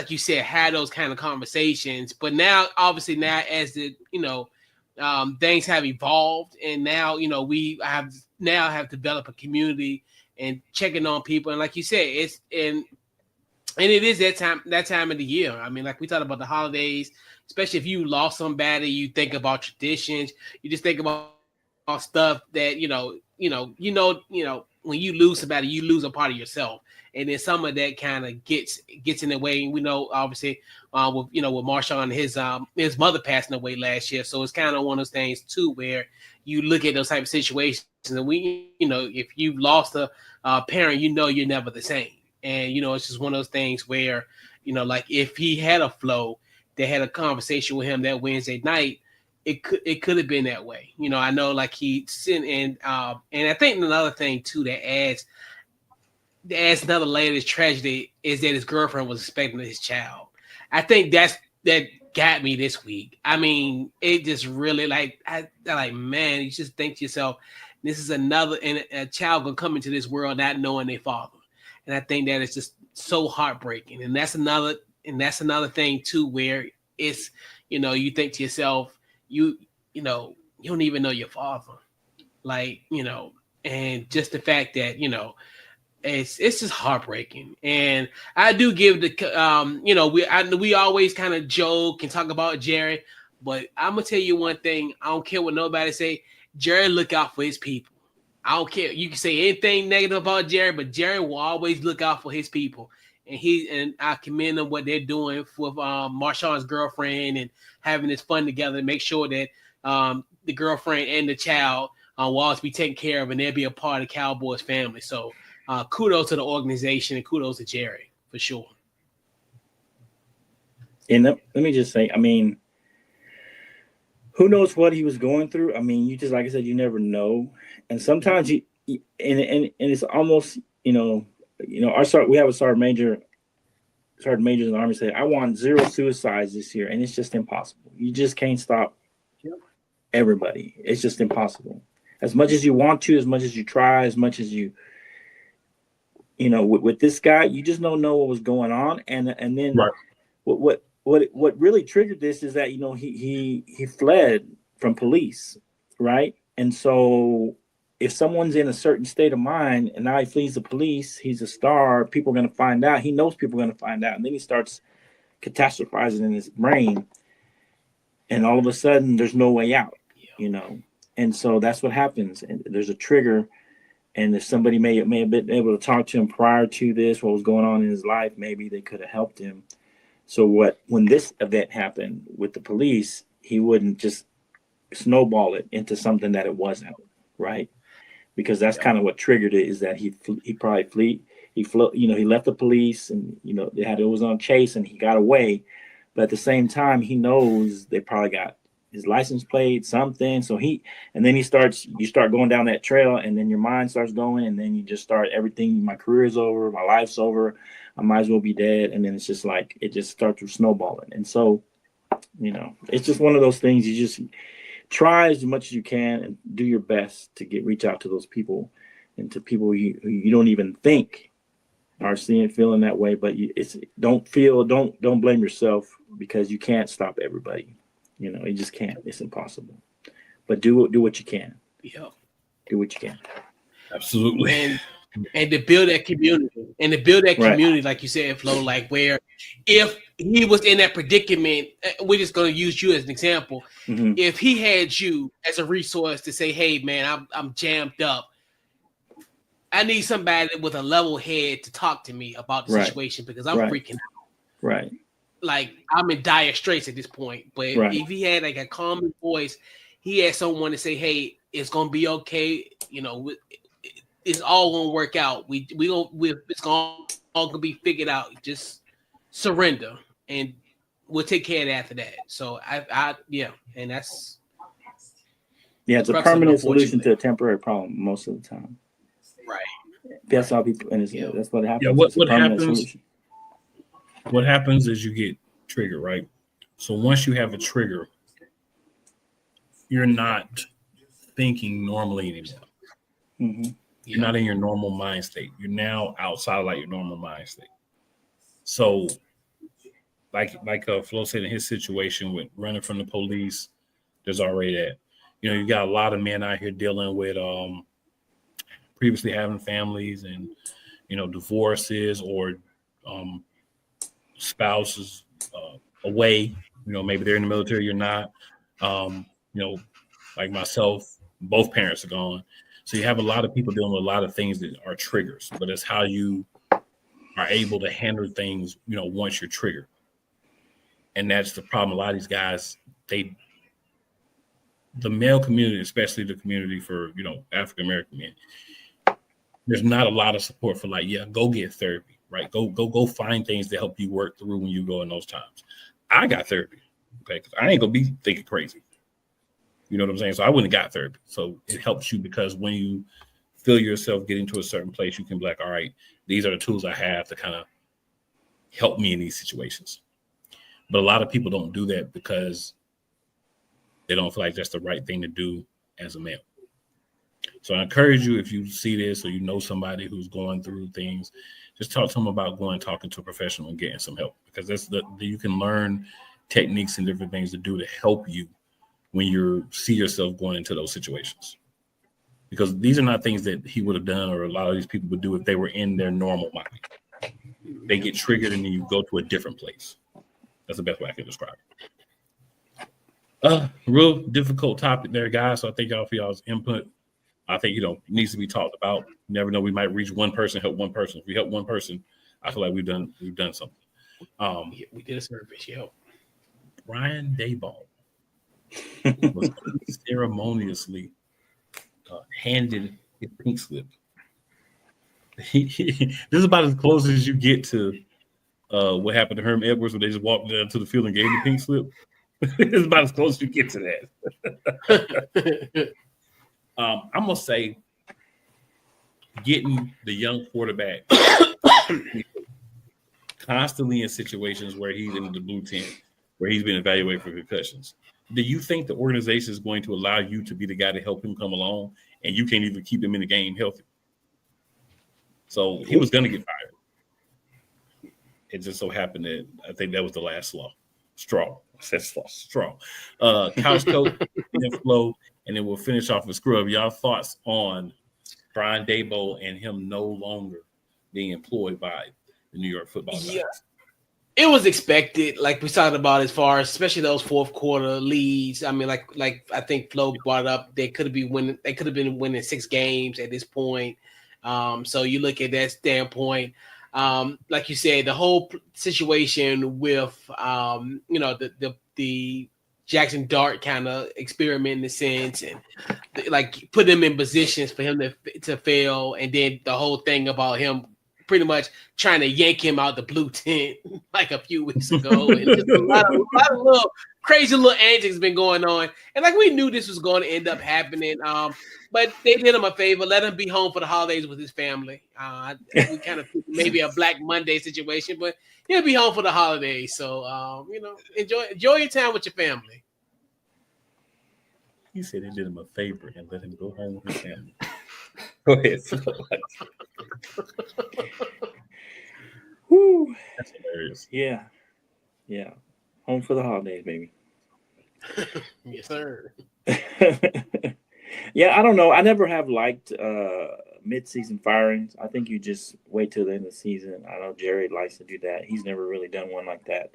S4: you said, had those kind of conversations. But now, obviously, now as the things have evolved, and now we have developed a community and checking on people. And like you said, it's and it is that time of the year. I mean, like we talked about the holidays, especially if you lost somebody, you think about traditions. You just think about stuff that when you lose somebody, you lose a part of yourself, and then some of that kind of gets in the way. We know, obviously, with Marshawn and his mother passing away last year, so it's kind of one of those things too, where you look at those type of situations, and if you've lost a parent, you're never the same, and it's just one of those things where like if he had a flow, they had a conversation with him that Wednesday night. It could have been that way. I know like he sent and I think another thing too that adds another layer of tragedy is that his girlfriend was expecting his child. I think that got me this week. I mean, it just really man, you just think to yourself, this is another and a child gonna come into this world not knowing their father. And I think that is just so heartbreaking. And that's another thing too, where it's, you think to yourself, you don't even know your father, and just the fact that it's just heartbreaking. And I do give the we always kind of joke and talk about Jerry, but I'm gonna tell you one thing: I don't care what nobody say. Jerry look out for his people. I don't care. You can say anything negative about Jerry, but Jerry will always look out for his people. And I commend them what they're doing with Marshawn's girlfriend and having this fun together and make sure that the girlfriend and the child will always be taken care of and they'll be a part of Cowboys family. So kudos to the organization and kudos to Jerry for sure.
S3: And let me just say, I mean, who knows what he was going through? I mean, you just, like I said, you never know. And sometimes and it's almost, we have a sergeant majors in the Army say, I want 0 suicides this year. And it's just impossible. You just can't stop everybody. It's just impossible. As much as you want to, as much as you try, as much as you, with this guy, you just don't know what was going on. And then
S1: Right.
S3: what really triggered this is that, he fled from police. Right. And so if someone's in a certain state of mind and now he flees the police, he's a star, people are going to find out. He knows people are going to find out. And then he starts catastrophizing in his brain. And all of a sudden, there's no way out, And so that's what happens. And there's a trigger. And if somebody may have been able to talk to him prior to this, what was going on in his life, maybe they could have helped him. So when this event happened with the police, he wouldn't just snowball it into something that it wasn't, right? Because that's kind of what triggered it, is that he probably he left the police, and it was on chase, and he got away. But at the same time, he knows they probably got his license plate, something. So you start going down that trail, and then your mind starts going, and then you just start everything. My career is over, my life's over. I might as well be dead. And then it's just like, it just starts snowballing. And so, it's just one of those things. You just try as much as you can and do your best to reach out to those people, and to people you don't even think are feeling that way. But don't blame yourself, because you can't stop everybody. You just can't. It's impossible. But do what you can.
S4: Yeah.
S3: Do what you can.
S1: Absolutely.
S4: And to build that community, like you said, Flo, like where if he was in that predicament, we're just going to use you as an example.
S3: Mm-hmm.
S4: If he had you as a resource to say, hey, man, I'm jammed up. I need somebody with a level head to talk to me about the situation, because I'm freaking out. Right. Like, I'm in dire straits at this point. But if he had like a calming voice, he had someone to say, hey, it's going to be okay. It's all going to work out. It's all going to be figured out. Just surrender, and we'll take care of it after that. So and that's
S3: it's a permanent solution to a temporary problem most of the time.
S4: Right.
S3: That's how people, and that's what happens.
S1: Yeah, what happens is you get triggered, right? So once you have a trigger, you're not thinking normally anymore.
S3: Mm-hmm.
S1: You're not in your normal mind state. You're now outside of like your normal mind state. So like Flo said, in his situation with running from the police, there's already that. You got a lot of men out here dealing with previously having families, and divorces, or spouses away. Maybe they're in the military, you're not. Like myself, both parents are gone. So you have a lot of people dealing with a lot of things that are triggers, but it's how you are able to handle things, once you're triggered. And that's the problem. A lot of these guys, the male community, especially the community for, African-American men, there's not a lot of support for go get therapy, right? Go find things to help you work through when you go in those times. I got therapy, okay? Because I ain't gonna be thinking crazy. You know what I'm saying? So I wouldn't have got therapy. So it helps you, because when you feel yourself getting to a certain place, you can be like, all right, these are the tools I have to kind of help me in these situations. But a lot of people don't do that because they don't feel like that's the right thing to do as a male. So I encourage you, if you see this or somebody who's going through things, just talk to them about talking to a professional and getting some help, because you can learn techniques and different things to do to help you when you see yourself going into those situations. Because these are not things that he would have done, or a lot of these people would do if they were in their normal mind. They get triggered, and then you go to a different place. That's the best way I can describe it. Real difficult topic there, guys. So I thank y'all for y'all's input. I think, it needs to be talked about. You never know, we might reach one person, help one person. If we help one person, I feel like we've done something.
S4: We did a service,
S1: Brian Daboll was ceremoniously handed his pink slip. This is about as close as you get to what happened to Herm Edwards when they just walked down to the field and gave him the pink slip. It's about as close as you get to that. I'm gonna say, getting the young quarterback constantly in situations where he's in the blue tent, where he's been evaluated for concussions. Do you think the organization is going to allow you to be the guy to help him come along, and you can't even keep him in the game healthy? So he was going to get fired. It just so happened that I think that was the last straw. Couch coat and Flo, and then we'll finish off with Scrub. Y'all thoughts on Brian Daboll and him no longer being employed by the New York Football Giants?
S4: Yeah. It was expected, like we talked about, as far as especially those fourth quarter leads. I mean, like I think Flo brought up, they could have been winning 6 games at this point. So you look at that standpoint. Like you said, the whole situation with the Jackson Dart kind of experiment in a sense, and like put him in positions for him to fail, and then the whole thing about him pretty much trying to yank him out the blue tent like a few weeks ago. And just a lot of little crazy little antics been going on. And like we knew this was going to end up happening. But they did him a favor, let him be home for the holidays with his family. We kind of maybe a Black Monday situation, but he'll be home for the holidays. So enjoy your time with your family.
S1: He said he did him a favor and let him go home with his family. Go ahead.
S3: Woo.
S1: That's hilarious.
S3: Yeah. Home for the holidays, baby.
S4: Yes, sir.
S3: Yeah, I don't know. I never have liked mid-season firings. I think you just wait till the end of the season. I know Jared likes to do that. He's never really done one like that.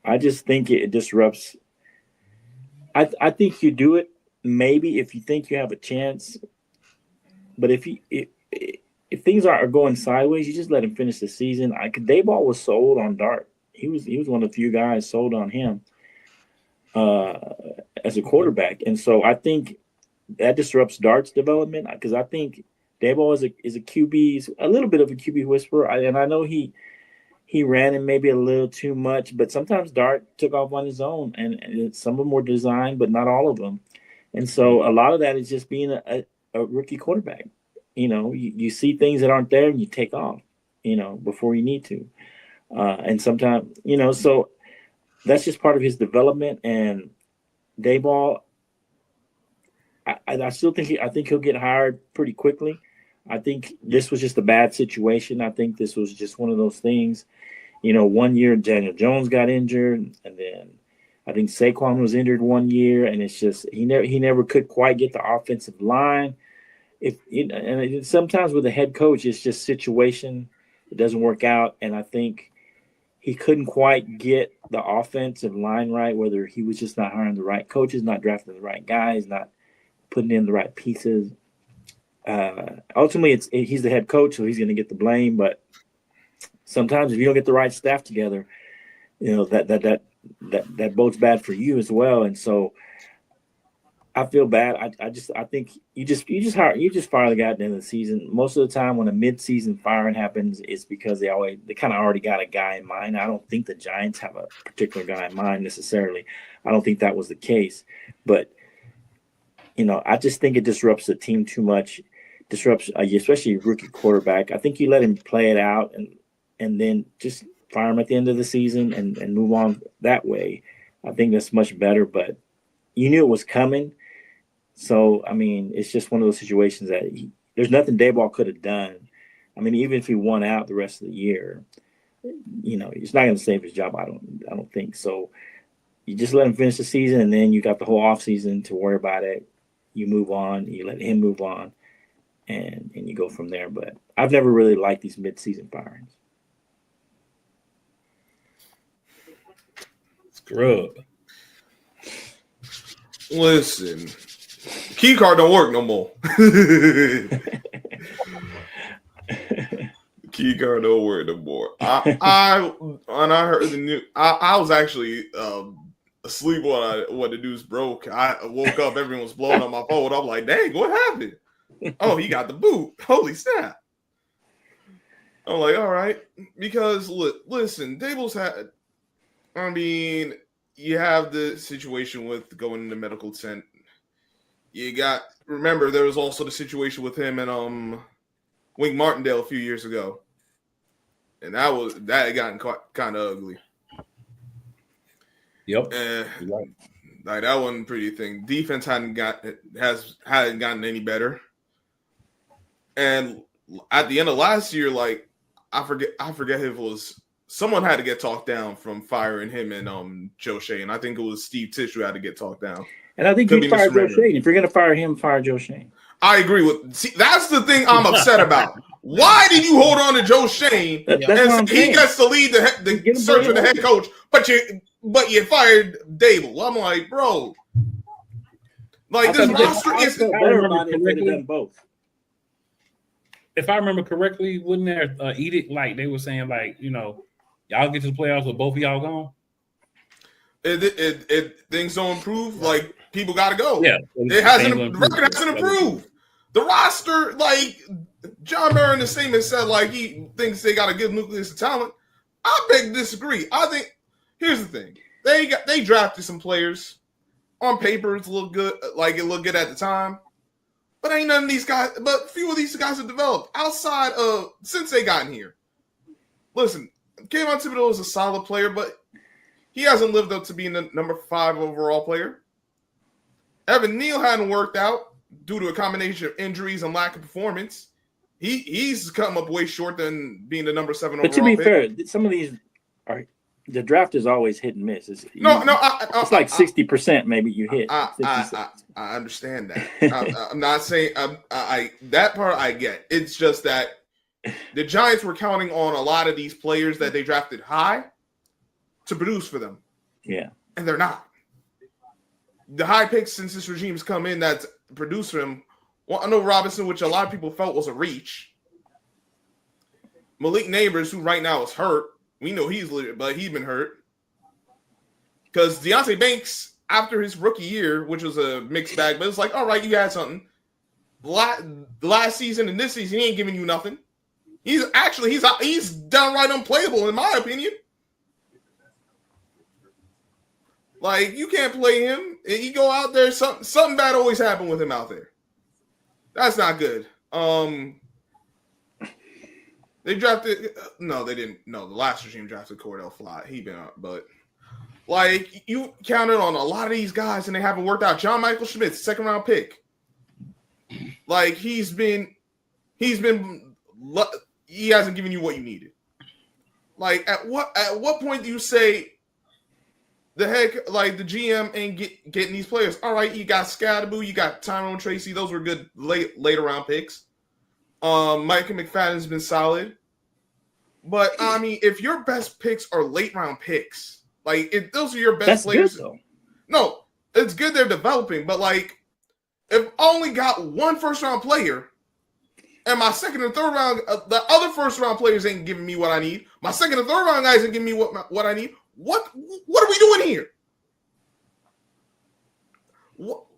S3: I just think it disrupts. I think you do it maybe if you think you have a chance, but if things are going sideways, you just let him finish the season. Daboll was sold on Dart. He was one of the few guys sold on him as a quarterback, and so I think that disrupts Dart's development because I think Daboll is a QB, a little bit of a QB whisperer, and I know he ran him maybe a little too much, but sometimes Dart took off on his own, and some of them were designed, but not all of them. And so a lot of that is just being a rookie quarterback. You see things that aren't there and you take off, before you need to. And sometimes, so that's just part of his development. And Daboll, I still think I think he'll get hired pretty quickly. I think this was just a bad situation. I think this was just one of those things. 1 year Daniel Jones got injured, and then I think Saquon was injured 1 year, and it's just he never could quite get the offensive line. And sometimes with a head coach, it's just situation. It doesn't work out, and I think he couldn't quite get the offensive line right. Whether he was just not hiring the right coaches, not drafting the right guys, not putting in the right pieces. Ultimately, he's the head coach, so he's going to get the blame. But sometimes, if you don't get the right staff together, that bodes bad for you as well. And so, I feel bad. I think you just fire the guy at the end of the season. Most of the time, when a mid-season firing happens, it's because they kind of already got a guy in mind. I don't think the Giants have a particular guy in mind necessarily. I don't think that was the case, but I just think it disrupts the team too much. Disrupts, especially a rookie quarterback. I think you let him play it out and then just fire him at the end of the season and move on that way. I think that's much better, but you knew it was coming. So, it's just one of those situations that there's nothing Daboll could have done. Even if he won out the rest of the year, he's not going to save his job. I don't think so. You just let him finish the season, and then you got the whole offseason to worry about it. You move on. You let him move on, and you go from there. But I've never really liked these mid-season firings.
S1: Scrub.
S2: Listen, key card don't work no more. Key card don't work no more. When I heard the news, I was actually asleep when the news broke. I woke up, everyone was blowing up my phone. I'm like, dang, what happened? Oh, he got the boot. Holy snap. I'm like, all right. Because, listen, Daboll's had, you have the situation with going into medical tent. Remember, there was also the situation with him and Wink Martindale a few years ago. And that had gotten kind of ugly.
S1: Yep.
S2: Right. Like that wasn't pretty thing. Defense hadn't gotten any better. And at the end of last year, like I forget if it was someone had to get talked down from firing him and Joe Shane. I think it was Steve Tisch who had to get talked down. And I think you fired Joe Shane. If you're gonna fire him, fire Joe Shane. I agree with. See, that's the thing I'm upset about. Why did you hold on to Joe Shane and he gets to lead the search for the head coach, but you fired Daboll? I'm like, bro, like this roster is better about it if they'd done both.
S1: If I remember correctly, wasn't there edict like they were saying like y'all get to the playoffs with both of y'all gone?
S2: Things don't improve. Like people got to go.
S1: Yeah,
S2: the record hasn't improved. The roster, like John Barron, the same as said, like he thinks they got a good nucleus of talent. I beg to disagree. I think here's the thing: they drafted some players on paper. It looked good, like it looked good at the time, but ain't none of these guys. But few of these guys have developed outside of since they gotten here. Listen, Kayvon Thibodeau is a solid player, but he hasn't lived up to being the number 5 overall player. Evan Neal hadn't worked out due to a combination of injuries and lack of performance. He's come up way short than being the number 7 overall.
S3: But to be
S2: pick.
S3: fair, some of these are the draft is always hit and miss. It's like 60% maybe you hit.
S2: I understand that. I'm not saying I that part I get. It's just that the Giants were counting on a lot of these players that they drafted high to produce for them.
S3: Yeah,
S2: and they're not. The high picks since this regime's come in that's produced for him. Well, I know Robinson, which a lot of people felt was a reach. Malik Neighbors, who right now is hurt. We know he's legit, but he's been hurt. Because Deonte Banks, after his rookie year, which was a mixed bag, but it's like, all right, you had something. Last season and this season, he ain't giving you nothing. He's downright unplayable, in my opinion. Like, you can't play him. You go out there, something bad always happen with him out there. That's not good. They drafted no, they didn't. No, the last regime drafted Cordell Flott. He been out, but like you counted on a lot of these guys and they haven't worked out. John Michael Schmidt, 2nd round pick. Like he hasn't given you what you needed. Like at what point do you say the heck, like the GM ain't getting these players? All right, you got Scadaboo, you got Tyrone Tracy. Those were good later round picks. Micah McFadden's been solid. But, I mean, if your best picks are late round picks, like if those are your best
S3: that's
S2: players.
S3: Good, though.
S2: No, it's good they're developing. But, like, if I only got one first round player and my second and third round, the other first round players ain't giving me what I need. My second and third round guys ain't giving me what I need. What are we doing here?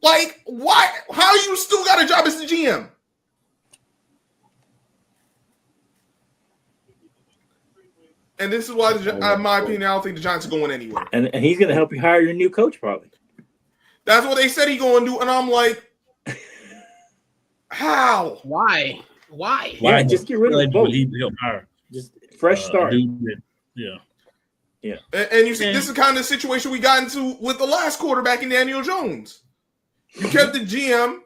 S2: Like, why? How you still got a job as the GM? And this is why, in my opinion, I don't think the Giants are going anywhere.
S3: And he's going to help you hire your new coach, probably.
S2: That's what they said he's going to do. And I'm like, how?
S4: Why?
S3: Yeah, just get rid of both.
S1: He'll hire.
S3: Just fresh start.
S1: Yeah.
S2: And you see, this is kind of the situation we got into with the last quarterback in Daniel Jones. You kept the GM.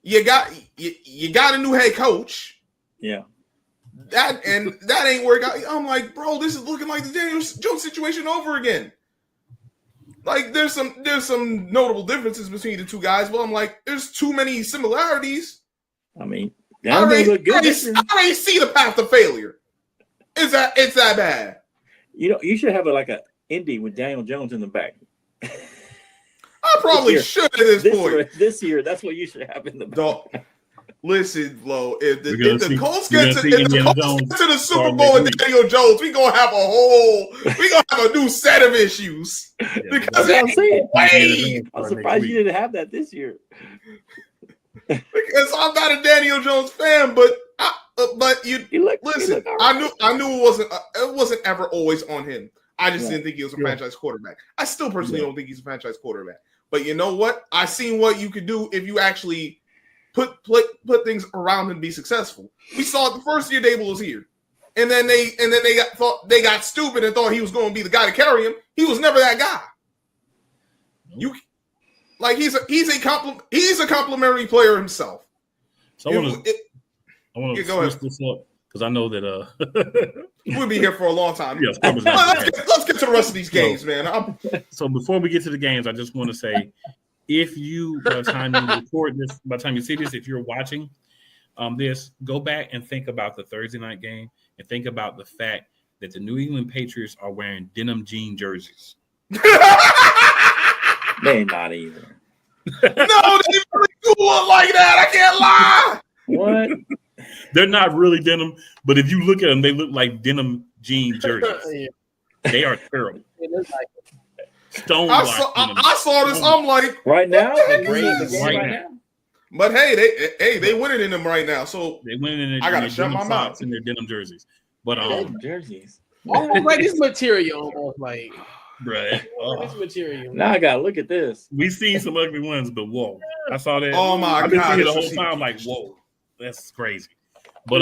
S2: You got a new head coach.
S3: Yeah.
S2: That ain't work out. I'm like, bro, this is looking like the Daniel Jones situation over again. Like, there's some notable differences between the two guys, but I'm like, there's too many similarities.
S3: I mean,
S2: I already see the path to failure. It's that bad.
S3: You know, you should have a indie with Daniel Jones in the back.
S2: I probably should at this point.
S3: This year, that's what you should have in the back.
S2: Listen, Flo, if the Colts get to the Super Bowl and Daniel Jones, we're gonna have a new set of issues. Because
S3: that's what I'm saying. I'm surprised you didn't have that this year.
S2: Because I'm not a Daniel Jones fan, but listen, I knew it wasn't ever always on him. I just didn't think he was a franchise quarterback. I still personally don't think he's a franchise quarterback. But you know what? I seen what you could do if you actually put things around and be successful. We saw it the first year Daboll was here, and then they got stupid and thought he was going to be the guy to carry him. He was never that guy. He's a complimentary player himself.
S1: So I want to switch this up because I know that
S2: we'll be here for a long time.
S1: Yes,
S2: let's get to the rest of these games, man.
S1: So before we get to the games, I just want to say, if you, by the time you record this, by the time you see this, if you're watching this, go back and think about the Thursday night game and think about the fact that the New England Patriots are wearing denim jean jerseys.
S3: They're not either.
S2: No, they really do look like that. I can't lie.
S3: What?
S1: They're not really denim, but if you look at them, they look like denim jean jerseys. They are terrible.
S2: I saw this. I'm like,
S3: right now,
S1: right now.
S2: But hey, they winning in them right now. So
S1: they winning in
S2: I gotta
S1: their
S2: shut
S1: denim
S2: my
S1: socks
S2: mouth.
S1: and their denim jerseys. But
S3: jerseys.
S4: Almost like this material, almost like
S1: bruh,
S4: this material.
S3: Now I gotta look at this.
S1: we seen some ugly ones, but whoa, I saw that.
S2: Oh my
S1: I've been
S2: God,
S1: seeing it the
S2: this
S1: whole
S2: was-
S1: time. Like, whoa, that's crazy. But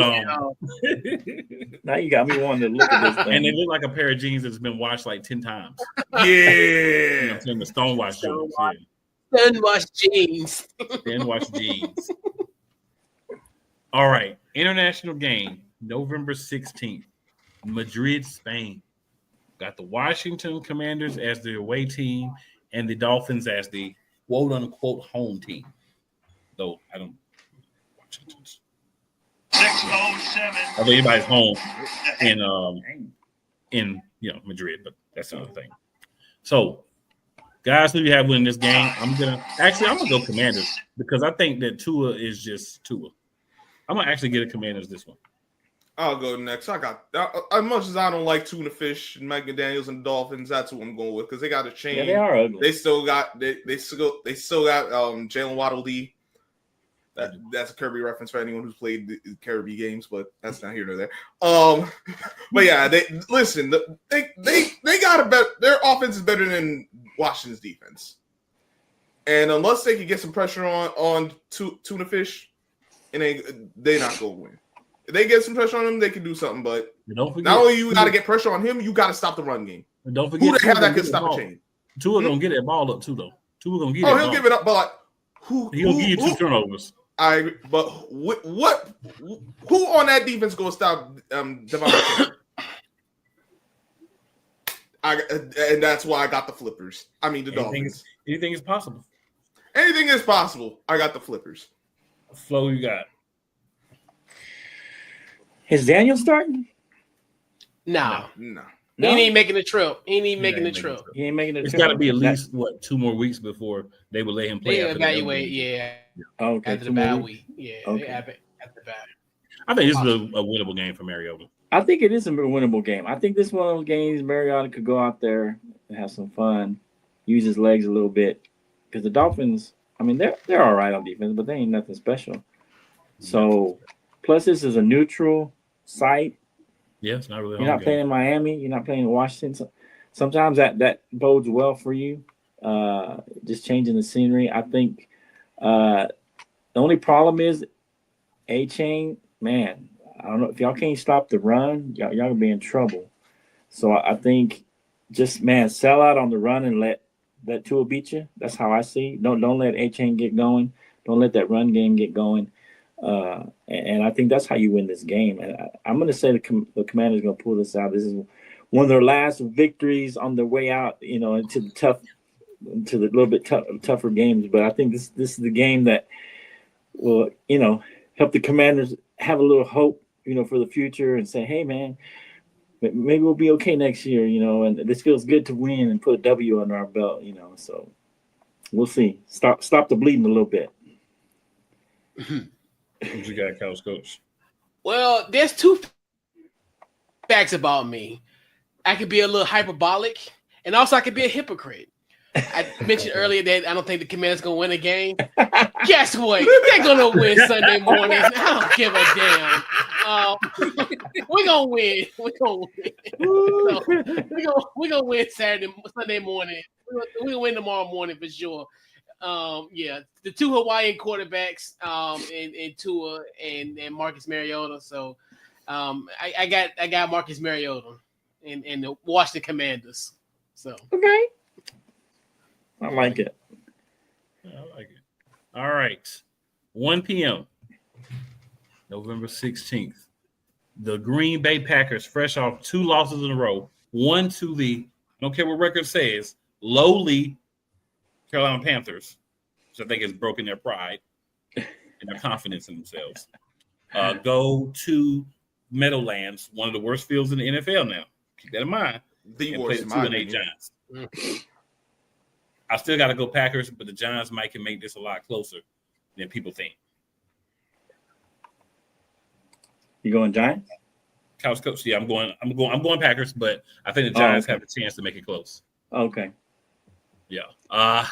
S3: Now you got me wanting to look at this thing.
S1: and they look like a pair of jeans that's been washed like 10 times. You know
S2: Yeah.
S1: what I'm saying? The stonewash jeans.
S4: Sunwash jeans.
S1: Stonewash jeans. All right. International game, November 16th. Madrid, Spain. Got the Washington Commanders as the away team and the Dolphins as the quote unquote home team. Though I don't Washington's.
S5: 607.
S1: Although anybody's home in Madrid, but that's another thing. So, guys, who do you have winning this game? I'm gonna go Commanders because I think that Tua is just Tua. I'm gonna actually get a Commanders this one.
S2: I'll go next. I got as much as I don't like Tuna Fish and Mike McDaniels and Dolphins. That's who I'm going with because they got a chain.
S3: Yeah, they are ugly.
S2: They still got Jalen Waddle D. That's a Kirby reference for anyone who's played the Kirby games, but that's not here nor there. But yeah, they got a better. Their offense is better than Washington's defense, and unless they can get some pressure on Tuna Fish, and they're not going to win. If they get some pressure on him, they can do something. But
S1: Don't forget,
S2: not only you got to get pressure on him, you got to stop the run game.
S1: Don't forget
S2: Who the hell that can stop a chain?
S1: Tua gonna get that ball up too, though. Tua gonna get.
S2: He'll give it up, but like
S1: He'll give you 2 turnovers.
S2: I agree, but who on that defense going to stop Devontae? And that's why I got the Flippers. I mean the Dolphins.
S1: Anything is possible.
S2: Anything is possible. I got the Flippers.
S1: Flo, you got.
S3: Is Daniel starting?
S4: No.
S2: No.
S4: He ain't making the trip. He ain't
S1: He
S4: making the
S1: ain't
S4: trip.
S1: making
S3: He ain't making it.
S1: It's got to be at least 2 more weeks before they will let him play.
S4: They
S1: after
S4: evaluate,
S1: the
S4: yeah.
S3: Okay,
S4: After the
S3: 2 more
S4: bye
S3: weeks.
S4: week. Yeah.
S3: Okay.
S4: After the bye.
S1: I think this is a winnable game for Mariota.
S3: I think it is a winnable game. I think this is one of those games Mariota could go out there and have some fun, use his legs a little bit. Because the Dolphins, I mean, they're all right on defense, but they ain't nothing special. So, plus this is a neutral site.
S1: Yeah, it's not really.
S3: You're not playing in Miami. You're not playing in Washington. So sometimes that bodes well for you. Just changing the scenery. I think the only problem is A-Chain. Man, I don't know if y'all can't stop the run. Y'all gonna be in trouble. So I think just sell out on the run and let Tua beat you. That's how I see. Don't let A-Chain get going. Don't let that run game get going. And I think that's how you win this game. And I'm going to say the Commanders going to pull this out. This is one of their last victories on their way out, into the little bit tougher games. But I think this is the game that will, help the Commanders have a little hope, for the future and say, hey, man, maybe we'll be okay next year, and this feels good to win and put a W under our belt, So we'll see. Stop the bleeding a little bit.
S1: What you got, Coach?
S4: Well, there's 2 facts about me. I could be a little hyperbolic, and also I could be a hypocrite. I mentioned earlier that I don't think the Commanders going to win a game. Guess what? They're going to win Sunday morning. I don't give a damn. We're going to win. We're going to win. So, we're going to win Sunday morning. We're going to win tomorrow morning for sure. The 2 Hawaiian quarterbacks, and Tua and Marcus Mariota. So, I got Marcus Mariota and the Washington Commanders. So
S3: okay, I like it.
S1: I like it. All right, 1 p.m. November 16th. The Green Bay Packers, fresh off 2 losses in a row, one to the, I don't care what record says, lowly Carolina Panthers, which I think has broken their pride and their confidence in themselves. Go to Meadowlands, one of the worst fields in the NFL now. Keep that in mind.
S2: The
S1: and
S2: worst,
S1: play the 2-8 Giants. I still got to go Packers, but the Giants can make this a lot closer than people think.
S3: You going Giants?
S1: Coach, yeah, I'm going Packers, but I think the Giants have a chance to make it close.
S3: Okay.
S1: Yeah.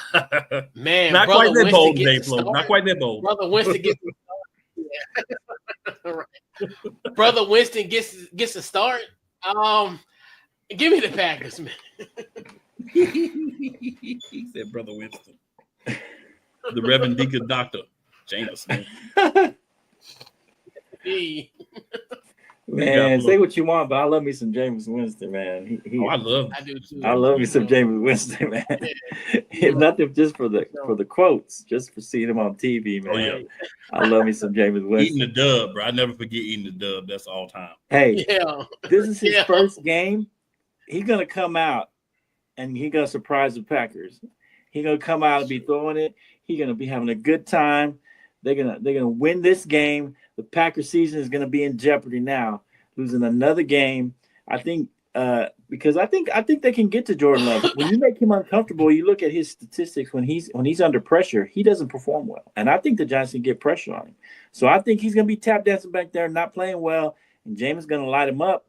S4: Man,
S1: not
S4: Brother
S1: quite that
S4: Winston
S1: bold
S4: gets
S1: today,
S4: the
S1: Flo.
S4: start.
S1: Not quite that bold.
S4: Brother Winston gets the start. Yeah. Right. Brother Winston gets a start. Give me the Packers, man.
S1: He said, Brother Winston. The Reverend Deacon Dr. Jameson.
S3: Man, say what you want, but I love me some James Winston, man.
S1: I love.
S4: I do too.
S3: I love me some James Winston, man. If nothing, just for the quotes, just for seeing him on TV, man.
S1: Oh, yeah.
S3: I love me some James Winston.
S1: Eating the dub, bro. I never forget eating the dub. That's all time.
S3: Hey,
S4: Yeah.
S3: this is his first game. He's gonna come out and he's gonna surprise the Packers. He's gonna come out and be throwing it. He's gonna be having a good time. They're gonna win this game. The Packers season is gonna be in jeopardy now, losing another game. I think because I think they can get to Jordan Love. When you make him uncomfortable, you look at his statistics when he's under pressure, he doesn't perform well. And I think the Giants can get pressure on him. So I think he's gonna be tap dancing back there, not playing well, and James is gonna light him up.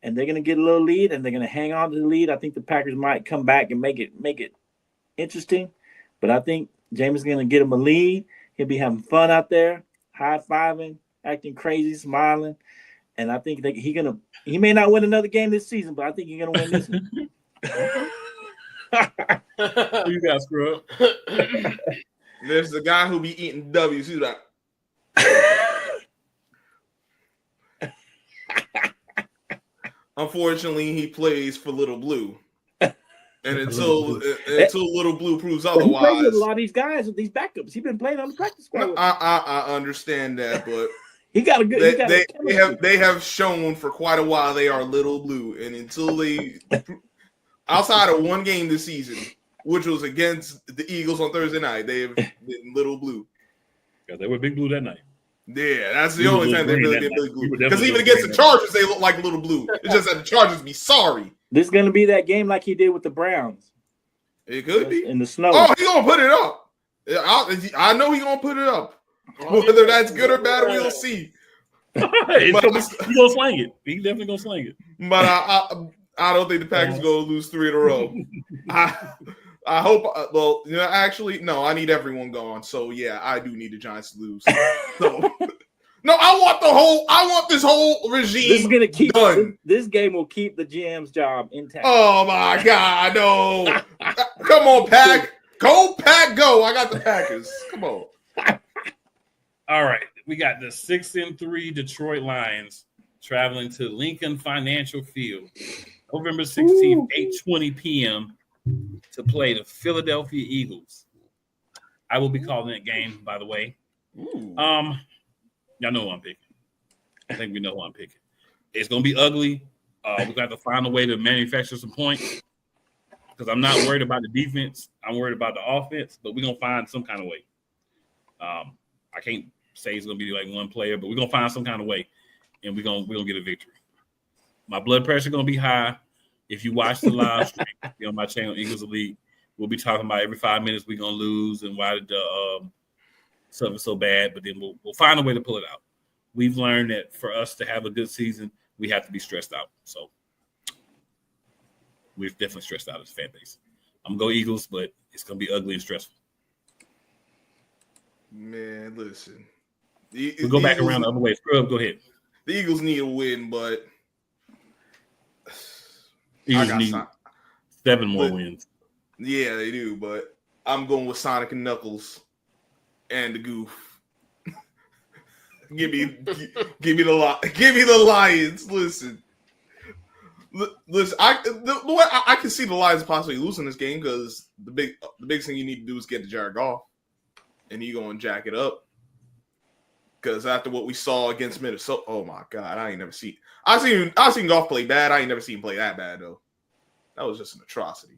S3: And they're going to get a little lead, and they're going to hang on to the lead. I think the Packers might come back and make it interesting. But I think James is going to get him a lead. He'll be having fun out there, high-fiving, acting crazy, smiling. And I think that he may not win another game this season, but I think he's going to win this one.
S1: Who you got, Scrub?
S2: There's the guy who be eating W's. Who's that? Unfortunately, he plays for Little Blue, and until Little Blue proves otherwise,
S3: he plays with a lot of these guys with these backups. He's been playing on the practice squad.
S2: I understand that, but
S3: he got a good.
S2: They have shown for quite a while they are Little Blue, and until they outside of one game this season, which was against the Eagles on Thursday night, they have been Little Blue.
S1: Yeah, they were Big Blue that night.
S2: Yeah, that's the only time they really been Big Blue. Because even against the
S1: that
S2: Chargers, they look like Little Blue. It's just that the Chargers be sorry.
S3: This is going to be that game like he did with the Browns.
S2: It could be
S3: in the snow.
S2: Oh, he's gonna put it up. I know he's gonna put it up. Whether that's good or bad, we'll see.
S1: He's gonna slang it. He's definitely gonna slang it.
S2: But I don't think the Packers are gonna lose 3 in a row. I hope. Well, actually, no. I need everyone gone. So yeah, I do need the Giants to lose. So no, I want this whole regime.
S3: This is gonna keep
S2: done.
S3: This game will keep the GM's job intact.
S2: Oh my God, no! Come on, Pack. Go, Pack, go! I got the Packers. Come on.
S1: All right, we got the 6-3 Detroit Lions traveling to Lincoln Financial Field, November 16th, 8:20 p.m. to play the Philadelphia Eagles. I will be calling that game, by the way. Y'all know who I'm picking. I think we know who I'm picking. It's going to be ugly. We're going to find a way to manufacture some points because I'm not worried about the defense. I'm worried about the offense, but we're going to find some kind of way. I can't say it's going to be like one player, but we're going to find some kind of way, and we're going to get a victory. My blood pressure going to be high. If you watch the live stream on my channel, Eagles Elite, we'll be talking about every 5 minutes we're going to lose and why the stuff is so bad, but then we'll find a way to pull it out. We've learned that for us to have a good season, we have to be stressed out. So we're definitely stressed out as a fan base. I'm going to go Eagles, but it's going to be ugly and stressful.
S2: Man, listen.
S1: We'll go back around the other way. Scrub, go ahead.
S2: The Eagles need a win, but
S1: Eagles need 7 more wins.
S2: Yeah, they do, but I'm going with Sonic and Knuckles and the Goof. give me the Lions. Listen. I can see the Lions possibly losing this game because the biggest thing you need to do is get to Jared Goff, and you going to jack it up. Because after what we saw against Minnesota, oh my God, I ain't never seen. I seen Goff play bad. I ain't never seen him play that bad though. That was just an atrocity.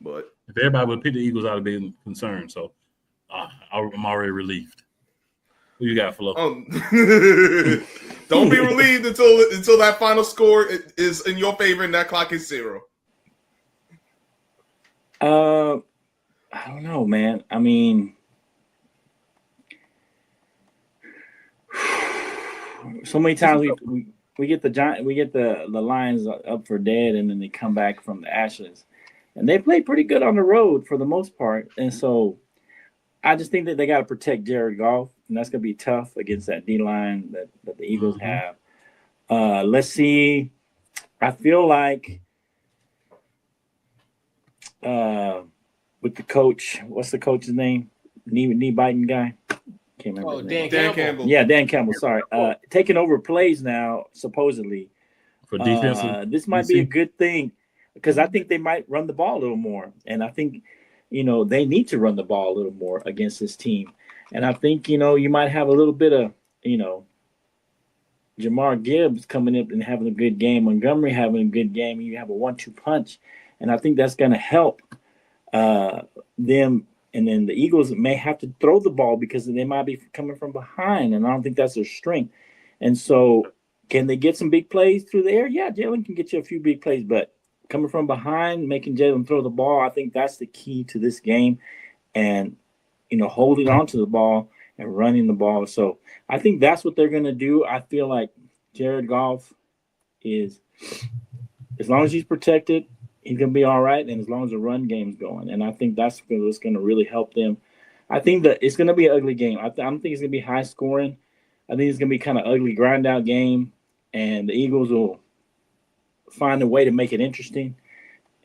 S2: But
S1: if everybody would pick the Eagles, I'd have been concerned. So I'm already relieved. Who you got, Flo?
S2: Don't be relieved until that final score is in your favor and that clock is 0.
S3: I don't know, man. I mean, so many times we get the Lions up for dead, and then they come back from the ashes. and they play pretty good on the road for the most part. And so I just think that they got to protect Jared Goff, and that's going to be tough against that D line that the Eagles have. Let's see. I feel like with the coach, what's the coach's name? Knee biting guy. Can't remember.
S4: Oh, Dan
S2: Campbell.
S3: Yeah, Dan Campbell. Sorry, taking over plays now supposedly
S1: For defense,
S3: this might be a good thing because I think they might run the ball a little more, and I think they need to run the ball a little more against this team. And I think you might have a little bit of Jamar Gibbs coming up and having a good game, Montgomery having a good game. You have a 1-2 punch, and I think that's going to help them. And then the Eagles may have to throw the ball because they might be coming from behind, and I don't think that's their strength. And so, can they get some big plays through the air? Yeah, Jalen can get you a few big plays, but coming from behind, making Jalen throw the ball, I think that's the key to this game. And, holding on to the ball and running the ball. So I think that's what they're going to do. I feel like Jared Goff is, as long as he's protected, he's going to be all right, and as long as the run game's going. And I think that's what's going to really help them. I think that it's going to be an ugly game. I don't think it's going to be high scoring. I think it's going to be kind of ugly, grind-out game, and the Eagles will find a way to make it interesting.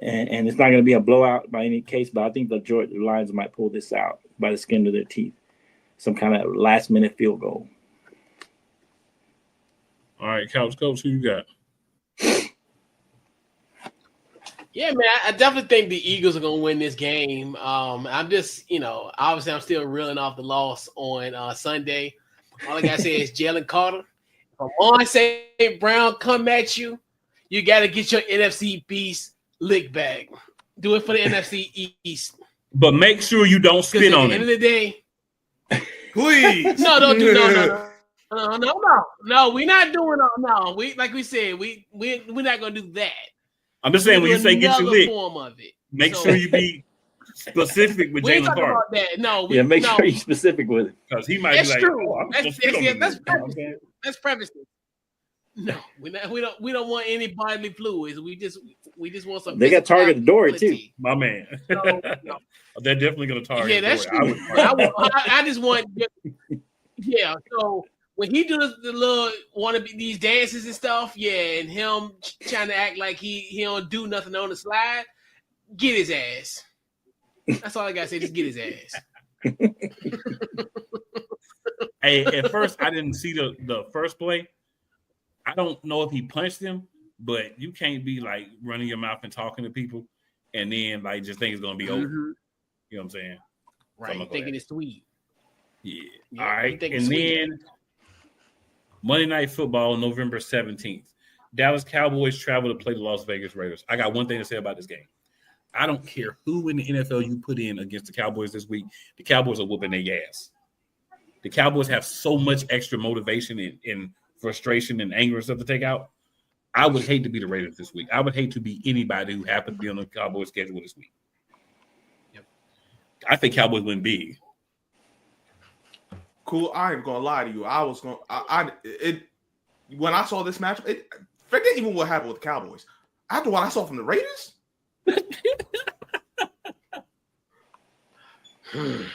S3: And it's not going to be a blowout by any case, but I think the Lions might pull this out by the skin of their teeth. Some kind of last-minute field goal.
S1: All right, Couch Coach, who you got?
S4: Yeah, man, I definitely think the Eagles are going to win this game. I'm just, obviously I'm still reeling off the loss on Sunday. All I got to say is Jalen Carter. If Amon St. Brown come at you, you got to get your NFC Beast lick bag. Do it for the NFC East.
S1: But make sure you don't spit on
S4: it. At the end
S1: it.
S4: of the day.
S2: Please.
S4: No, don't do No, we're not doing no. Like we said, we're not going to do that.
S1: I'm just saying when you say get your lick,
S4: form of it.
S1: make sure you be specific with Jalen Carter.
S4: About that. No,
S3: make sure you're specific with it
S1: because he might
S4: that's
S1: be like,
S4: true.
S1: oh,
S4: That's preface. No, we don't want any bodily fluids. We just want some.
S3: They got target the door too,
S1: my man.
S4: No.
S1: They're definitely going to target.
S4: Yeah, that's true. I just want. Yeah, so when he does the little want to be these dances and stuff, yeah, and him trying to act like he don't do nothing on the slide, get his ass. That's all I gotta say. Just get his ass.
S1: Hey, at first I didn't see the first play. I don't know if he punched him, but you can't be like running your mouth and talking to people, and then like just think it's gonna be over. You know what I'm saying?
S4: Right. So thinking it's sweet.
S1: Yeah. All right. And then Monday Night Football, November 17th. Dallas Cowboys travel to play the Las Vegas Raiders. I got one thing to say about this game. I don't care who in the NFL you put in against the Cowboys this week. The Cowboys are whooping their ass. The Cowboys have so much extra motivation and frustration and anger and stuff to take out. I would hate to be the Raiders this week. I would hate to be anybody who happens to be on the Cowboys schedule this week. Yep. I think Cowboys win big.
S2: Cool. I ain't gonna lie to you. I was going. When I saw this match, forget even what happened with the Cowboys. After what I saw from the Raiders,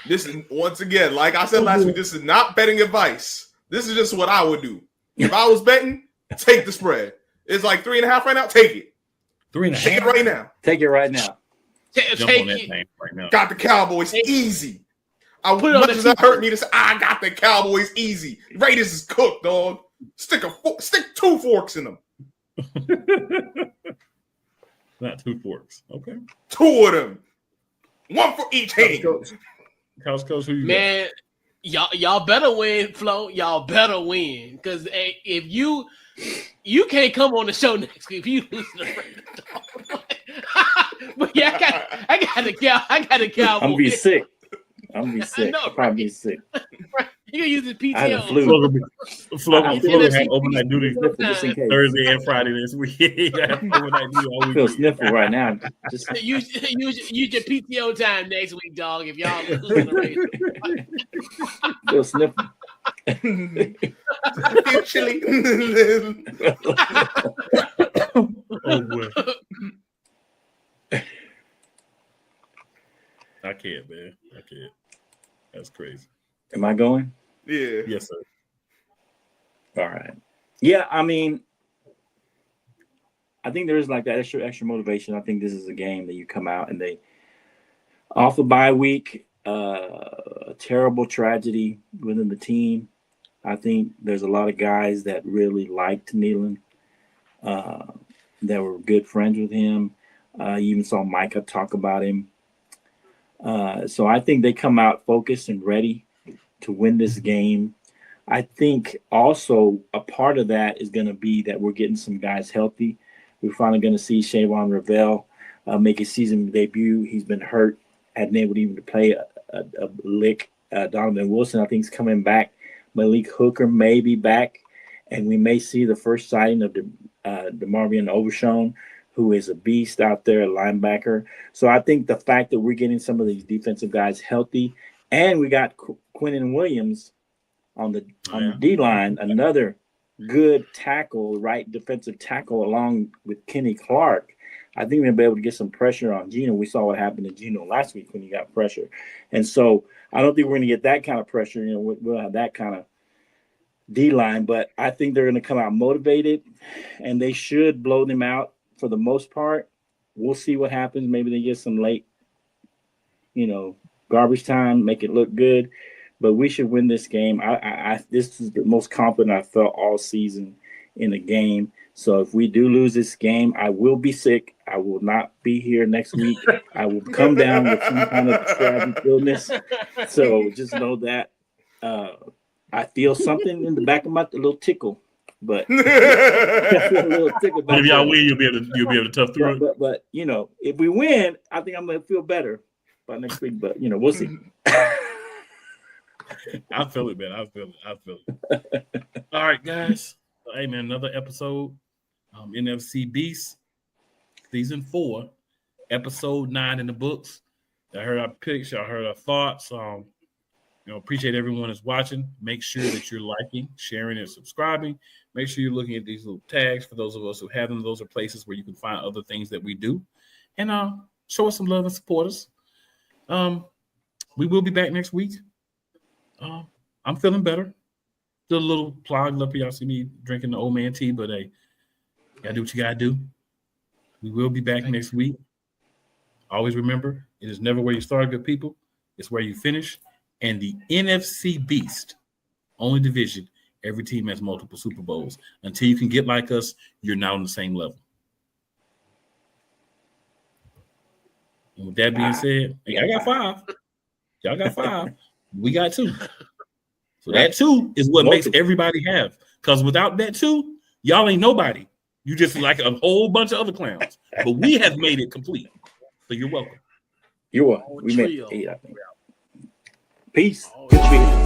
S2: this is once again, like I said last week, this is not betting advice. This is just what I would do if I was betting. Take the spread. It's like 3.5 right now. Take it.
S1: 3.5.
S2: Take it right now.
S3: Take it right now.
S1: Jump on that thing right now.
S2: Got the Cowboys easy. Much as that hurt me to say, I got the Cowboys easy. Raiders is cooked, dog. Stick 2 forks in them.
S1: Not 2 forks. Okay.
S2: 2 of them. 1 for each hand.
S1: Couch Coach, who you
S4: man, y'all better win, Flo. Y'all better win. Because if you can't come on the show next week if you lose the Raiders. But yeah, I got the Cowboys.
S3: I'm gonna be sick. I'm gonna be sick. I'll probably be sick.
S4: Right. You can use the PTO.
S3: I had a flu.
S1: Flo had overnight duty Thursday and Friday this week. Overnight duty all
S3: I feel sniffle right now. Just
S4: use your PTO time next week, dog. If y'all lose the Raiders.
S3: feel sniffle.
S2: Feel chilly.
S1: Oh boy. I can't, man. I can't. That's crazy.
S3: Am I going?
S2: Yeah.
S1: Yes, sir.
S3: All right. Yeah, I mean, I think there is like that extra motivation. I think this is a game that you come out and they off a bye week, a terrible tragedy within the team. I think there's a lot of guys that really liked Kneeland, that were good friends with him. You even saw Micah talk about him. So I think they come out focused and ready to win this game. I think also a part of that is going to be that we're getting some guys healthy. We're finally going to see Shavon Ravel make his season debut. He's been hurt, hadn't able to even play a lick. Donovan Wilson, I think, is coming back. Malik Hooker may be back, and we may see the first sighting of DeMarvion Overshown, who is a beast out there, a linebacker. So I think the fact that we're getting some of these defensive guys healthy, and we got Quinnen Williams on the D line, another good tackle, right defensive tackle, along with Kenny Clark. I think we'll be able to get some pressure on Geno. We saw what happened to Geno last week when he got pressure. And so I don't think we're going to get that kind of pressure. You know, we'll have that kind of D-line, but I think they're going to come out motivated, and they should blow them out for the most part. We'll see what happens. Maybe they get some late, garbage time, make it look good. But we should win this game. This is the most confident I felt all season in a game. So if we do lose this game, I will be sick. I will not be here next week. I will come down with some kind of tragic illness. So just know that I feel something in the back of a little tickle. But I feel a little tickle.
S1: But if y'all win, you'll be able to tough through it.
S3: But if we win, I think I'm gonna feel better by next week. But we'll see.
S1: I feel it, man. I feel it. All right, guys. Hey, man, another episode. NFC Beast, season 4, episode 9 in the books. I heard our picks. I heard our thoughts. Appreciate everyone that's watching. Make sure that you're liking, sharing, and subscribing. Make sure you're looking at these little tags for those of us who have them. Those are places where you can find other things that we do. And show us some love and support us. We will be back next week. I'm feeling better. Still a little clogged up here. Y'all see me drinking the old man tea, but hey, gotta do what you gotta do. We will be back next week. Always remember, it is never where you start, good people. It's where you finish. And the NFC Beast, only division, every team has multiple Super Bowls. Until you can get like us, you're not on the same level. And with that being said, hey, I got 5. Y'all got 5. We got 2. So that 2 is what makes everybody have. Because without that 2, y'all ain't nobody. You just like a whole bunch of other clowns. But we have made it complete. So you're welcome.
S3: You're welcome. We made 8, I think. Peace. Good to be here.